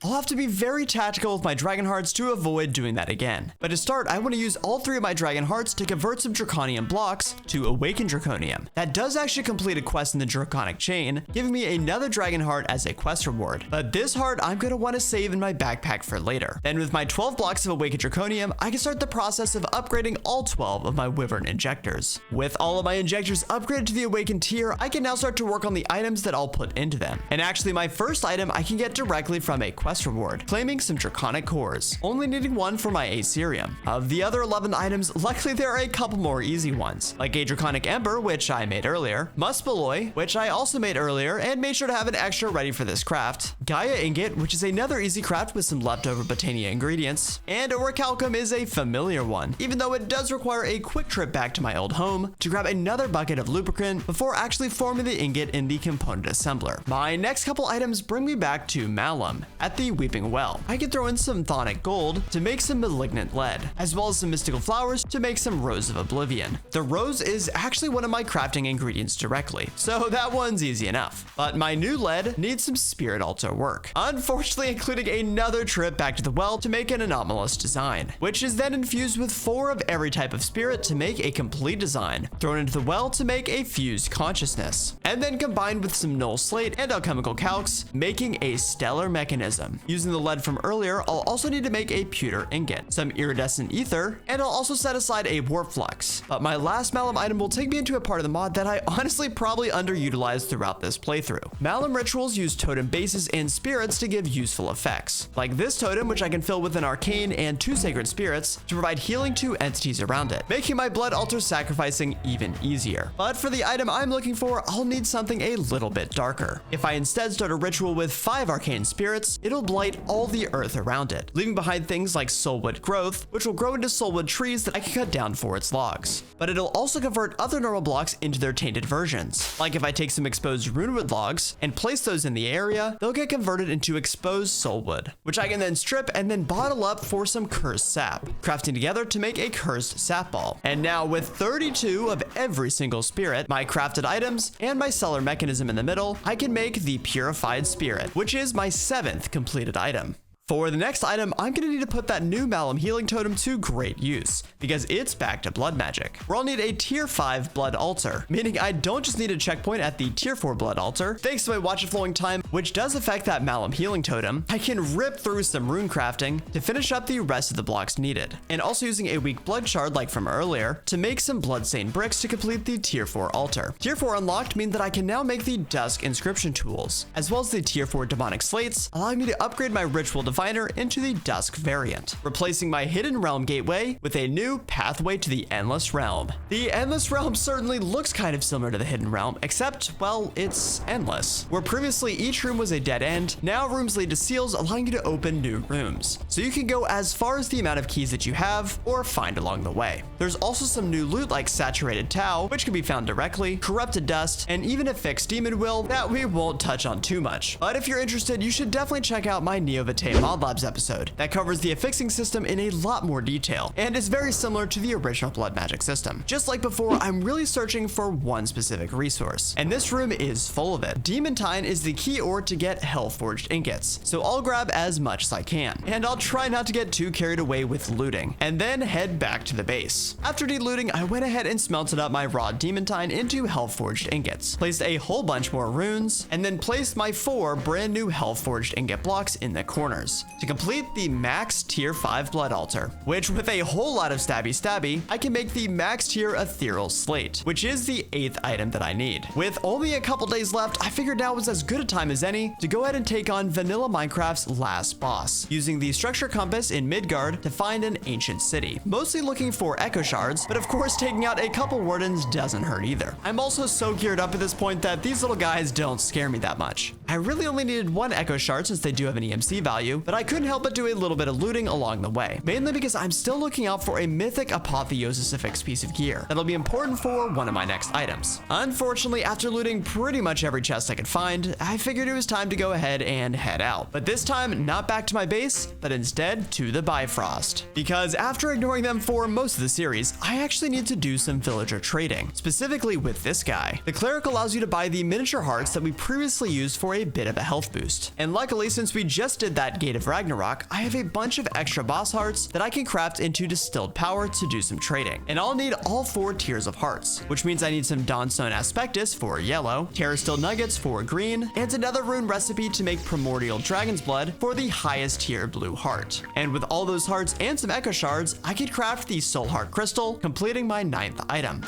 [SPEAKER 1] I'll have to be very tactical with my dragon hearts to avoid doing that again. But to start, I want to use all 3 of my dragon hearts to convert some draconium blocks to awaken draconium. That does actually complete a quest in the draconic chain, giving me another dragon heart as a quest reward. But this heart I'm going to want to save in my backpack for later. Then with my 12 blocks of awakened draconium, I can start the process of upgrading all 12 of my wyvern injectors. With all of my injectors upgraded to the awakened tier, I can now start to work on the items that I'll put into them. And actually my first item I can get directly from a quest reward, claiming some draconic cores, only needing 1 for my Aserium. Of the other 11 items, luckily there are a couple more easy ones, like a draconic ember, which I made earlier, Muspelheim, which I also made earlier and made sure to have an extra ready for this craft, Gaia ingot, which is another easy craft with some leftover Botania ingredients, and orichalcum is a familiar one, even though it does require a quick trip back to my old home to grab another bucket of lubricant before actually forming the ingot in the component assembler. My next couple items bring me back to Malum at the Weeping Well. I can throw in some chthonic gold to make some malignant lead, as well as some mystical flowers to make some rose of oblivion. The rose is actually one of my crafting ingredients directly, so that one's easy enough. But my new lead needs some spirit altar work, unfortunately including another trip back to the well to make an anomalous design, which is then infused with 4 of every type of spirit to make a complete design, thrown into the well to make a fused consciousness, and then combined with some null slate and alchemical calx, making a stellar mechanism. Using the lead from earlier, I'll also need to make a pewter ingot, some iridescent ether, and I'll also set aside a warp flux. But my last Malum item will take me into a part of the mod that I honestly probably underutilized throughout this playthrough. Malum rituals use totem bases and spirits to give useful effects, like this totem, which I can fill with an arcane and 2 sacred spirits to provide healing to entities around it, making my blood altar sacrificing even easier. But for the item I'm looking for, I'll need something a little bit darker. If I instead start a ritual with 5 arcane spirits, it'll blight all the earth around it, leaving behind things like soulwood growth, which will grow into soulwood trees that I can cut down for its logs. But it'll also convert other normal blocks into their tainted versions. Like if I take some exposed runewood logs and place those in the area, they'll get converted into exposed soulwood, which I can then strip and then bottle up for some cursed sap, crafting together to make a cursed sap ball. And now with 32 of every single spirit, my crafted items, and my cellar mechanism in the middle, I can make the purified spirit, which is my 7th completed item. For the next item, I'm going to need to put that new Malum healing totem to great use, because it's back to blood magic, where I'll need a tier 5 blood altar, meaning I don't just need a checkpoint at the tier 4 blood altar. Thanks to my watch it flowing time, which does affect that Malum healing totem, I can rip through some rune crafting to finish up the rest of the blocks needed, and also using a weak blood shard like from earlier to make some bloodstained bricks to complete the tier 4 altar. Tier 4 unlocked mean that I can now make the dusk inscription tools, as well as the tier 4 demonic slates, allowing me to upgrade my ritual Diviner into the Dusk variant, replacing my Hidden Realm gateway with a new pathway to the Endless Realm. The Endless Realm certainly looks kind of similar to the Hidden Realm, except, well, it's endless. Where previously each room was a dead end, now rooms lead to seals, allowing you to open new rooms. So you can go as far as the amount of keys that you have, or find along the way. There's also some new loot like Saturated Tau, which can be found directly, Corrupted Dust, and even a fixed Demon Will that we won't touch on too much. But if you're interested, you should definitely check out my Neovite Mod Labs episode that covers the affixing system in a lot more detail, and is very similar to the original blood magic system. Just like before, I'm really searching for one specific resource, and this room is full of it. Demontine is the key ore to get Hellforged ingots, so I'll grab as much as I can, and I'll try not to get too carried away with looting, and then head back to the base. After delooting, I went ahead and smelted up my raw Demontine into Hellforged ingots, placed a whole bunch more runes, and then placed my 4 brand new Hellforged ingot blocks in the corners to complete the max tier 5 blood altar, which with a whole lot of stabby, I can make the max tier ethereal slate, which is the 8th item that I need. With only a couple days left, I figured now was as good a time as any to go ahead and take on vanilla Minecraft's last boss, using the structure compass in Midgard to find an ancient city. Mostly looking for echo shards, but of course taking out a couple wardens doesn't hurt either. I'm also so geared up at this point that these little guys don't scare me that much. I really only needed 1 echo shard since they do have an EMC value, but I couldn't help but do a little bit of looting along the way, mainly because I'm still looking out for a mythic apotheosis affixed piece of gear that'll be important for one of my next items. Unfortunately, after looting pretty much every chest I could find, I figured it was time to go ahead and head out. But this time, not back to my base, but instead to the Bifrost. Because after ignoring them for most of the series, I actually need to do some villager trading, specifically with this guy. The cleric allows you to buy the miniature hearts that we previously used for a bit of a health boost. And luckily, since we just did that Gate of Ragnarok, I have a bunch of extra boss hearts that I can craft into distilled power to do some trading. And I'll need all 4 tiers of hearts, which means I need some Dawnstone Aspectus for yellow, Terrasteel Nuggets for green, and another rune recipe to make Primordial Dragon's Blood for the highest tier blue heart. And with all those hearts and some echo shards, I could craft the Soul Heart Crystal, completing my 9th item.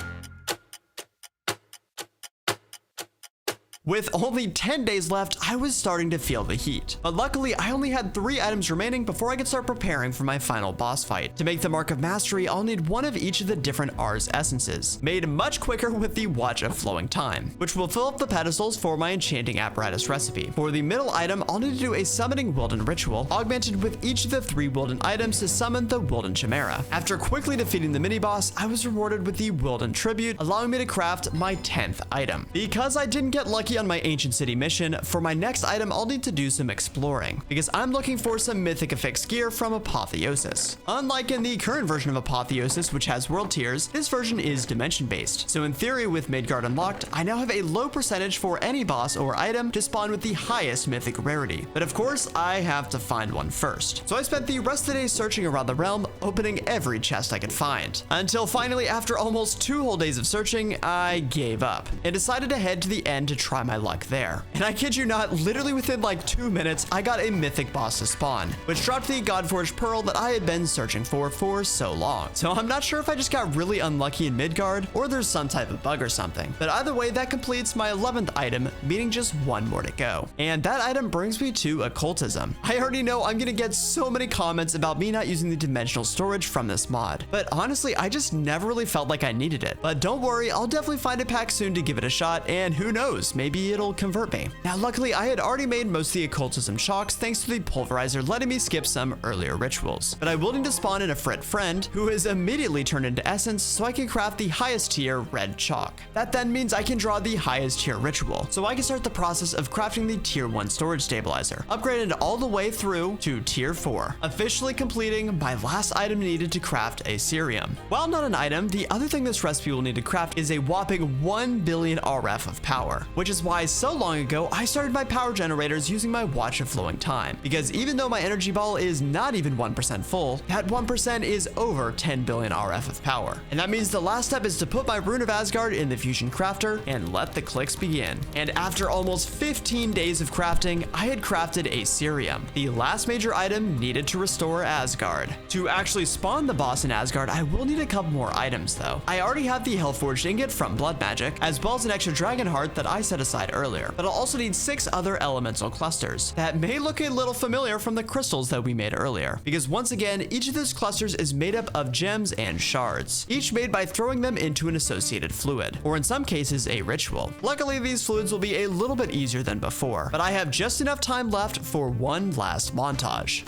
[SPEAKER 1] With only 10 days left, I was starting to feel the heat. But luckily, I only had 3 items remaining before I could start preparing for my final boss fight. To make the Mark of Mastery, I'll need 1 of each of the different Ars essences, made much quicker with the Watch of Flowing Time, which will fill up the pedestals for my enchanting apparatus recipe. For the middle item, I'll need to do a summoning Wilden ritual, augmented with each of the 3 Wilden items to summon the Wilden Chimera. After quickly defeating the mini-boss, I was rewarded with the Wilden Tribute, allowing me to craft my 10th item. Because I didn't get lucky on my ancient city mission, for my next item I'll need to do some exploring, because I'm looking for some mythic affixed gear from Apotheosis. Unlike in the current version of Apotheosis, which has world tiers, this version is dimension based. So in theory, with Midgard unlocked, I now have a low percentage for any boss or item to spawn with the highest mythic rarity. But of course, I have to find one first. So I spent the rest of the day searching around the realm, opening every chest I could find. Until finally, after almost 2 whole days of searching, I gave up and decided to head to the end to try my luck there. And I kid you not, literally within like 2 minutes, I got a mythic boss to spawn, which dropped the Godforged Pearl that I had been searching for so long. So I'm not sure if I just got really unlucky in Midgard, or there's some type of bug or something. But either way, that completes my 11th item, meaning just 1 more to go. And that item brings me to Occultism. I already know I'm gonna get so many comments about me not using the dimensional storage from this mod, but honestly, I just never really felt like I needed it. But don't worry, I'll definitely find a pack soon to give it a shot, and who knows, maybe it'll convert me. Now luckily, I had already made most of the Occultism chalks thanks to the Pulverizer letting me skip some earlier rituals. But I will need to spawn in a Fret friend who is immediately turned into essence so I can craft the highest tier red chalk. That then means I can draw the highest tier ritual, so I can start the process of crafting the tier 1 storage stabilizer, upgraded all the way through to tier 4, officially completing my last item needed to craft a Cerium. While not an item, the other thing this recipe will need to craft is a whopping 1 billion RF of power, which is why so long ago I started my power generators using my Watch of Flowing Time, because even though my energy ball is not even 1% full, that 1% is over 10 billion RF of power. And that means the last step is to put my Rune of Asgard in the Fusion Crafter and let the clicks begin. And after almost 15 days of crafting, I had crafted a Cerium, the last major item needed to restore Asgard. To actually spawn the boss in Asgard, I will need a couple more items though. I already have the Hellforged ingot from Blood Magic, as well as an extra dragon heart that I set aside earlier, but I'll also need 6 other elemental clusters that may look a little familiar from the crystals that we made earlier, because once again, each of those clusters is made up of gems and shards, each made by throwing them into an associated fluid, or in some cases a ritual. Luckily, these fluids will be a little bit easier than before, but I have just enough time left for one last montage.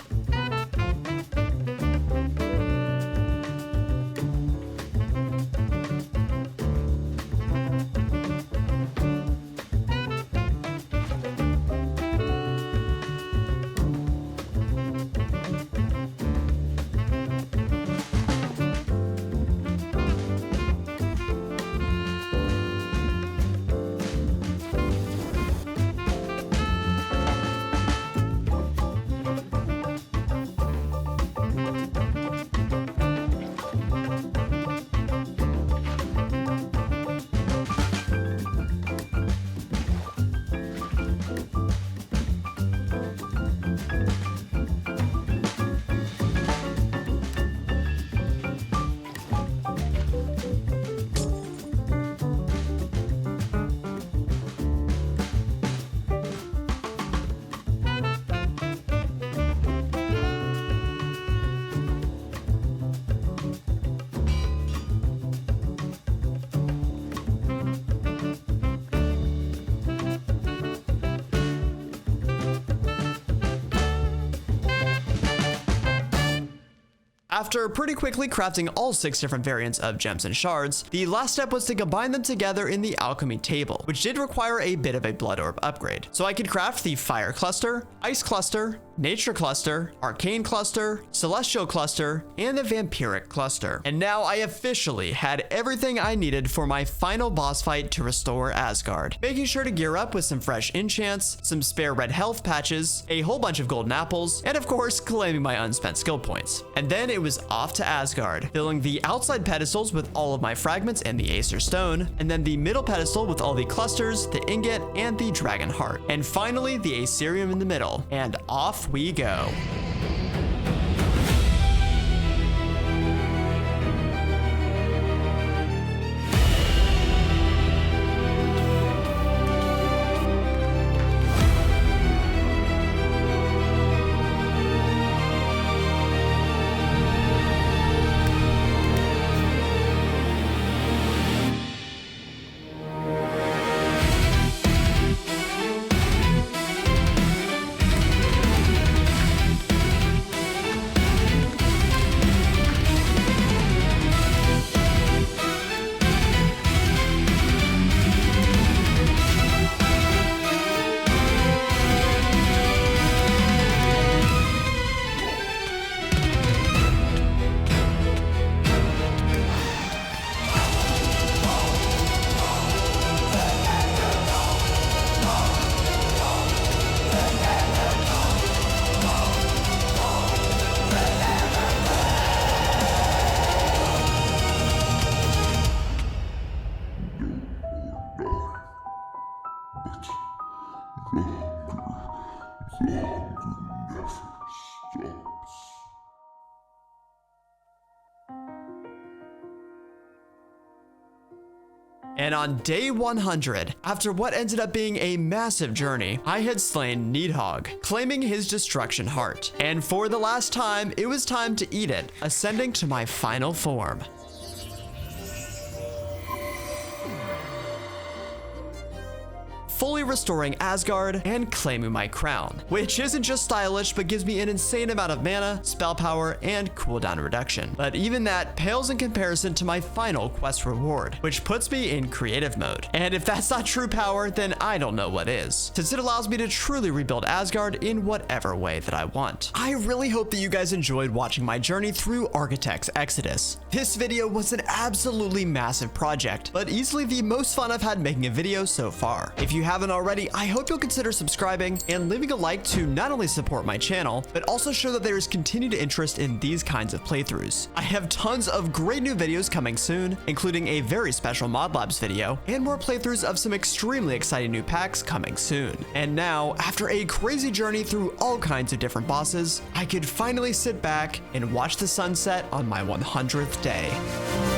[SPEAKER 1] After pretty quickly crafting all 6 different variants of gems and shards, the last step was to combine them together in the alchemy table, which did require a bit of a blood orb upgrade. So I could craft the fire cluster, ice cluster, nature cluster, arcane cluster, celestial cluster, and the vampiric cluster. And now I officially had everything I needed for my final boss fight to restore Asgard, making sure to gear up with some fresh enchants, some spare red health patches, a whole bunch of golden apples, and of course claiming my unspent skill points. And then it was off to Asgard, filling the outside pedestals with all of my fragments and the Acer stone, and then the middle pedestal with all the clusters, the ingot, and the dragon heart, and finally the Acerrium in the middle, and off we go. And on day 100, after what ended up being a massive journey, I had slain Nidhogg, claiming his destruction heart. And for the last time, it was time to eat it, ascending to my final form. Fully restoring Asgard and claiming my crown, which isn't just stylish but gives me an insane amount of mana, spell power, and cooldown reduction. But even that pales in comparison to my final quest reward, which puts me in creative mode. And if that's not true power, then I don't know what is, since it allows me to truly rebuild Asgard in whatever way that I want. I really hope that you guys enjoyed watching my journey through Architect's Exodus. This video was an absolutely massive project, but easily the most fun I've had making a video so far. If you haven't already, I hope you'll consider subscribing and leaving a like to not only support my channel, but also show that there is continued interest in these kinds of playthroughs. I have tons of great new videos coming soon, including a very special Mod Labs video, and more playthroughs of some extremely exciting new packs coming soon. And now, after a crazy journey through all kinds of different bosses, I could finally sit back and watch the sunset on my 100th day.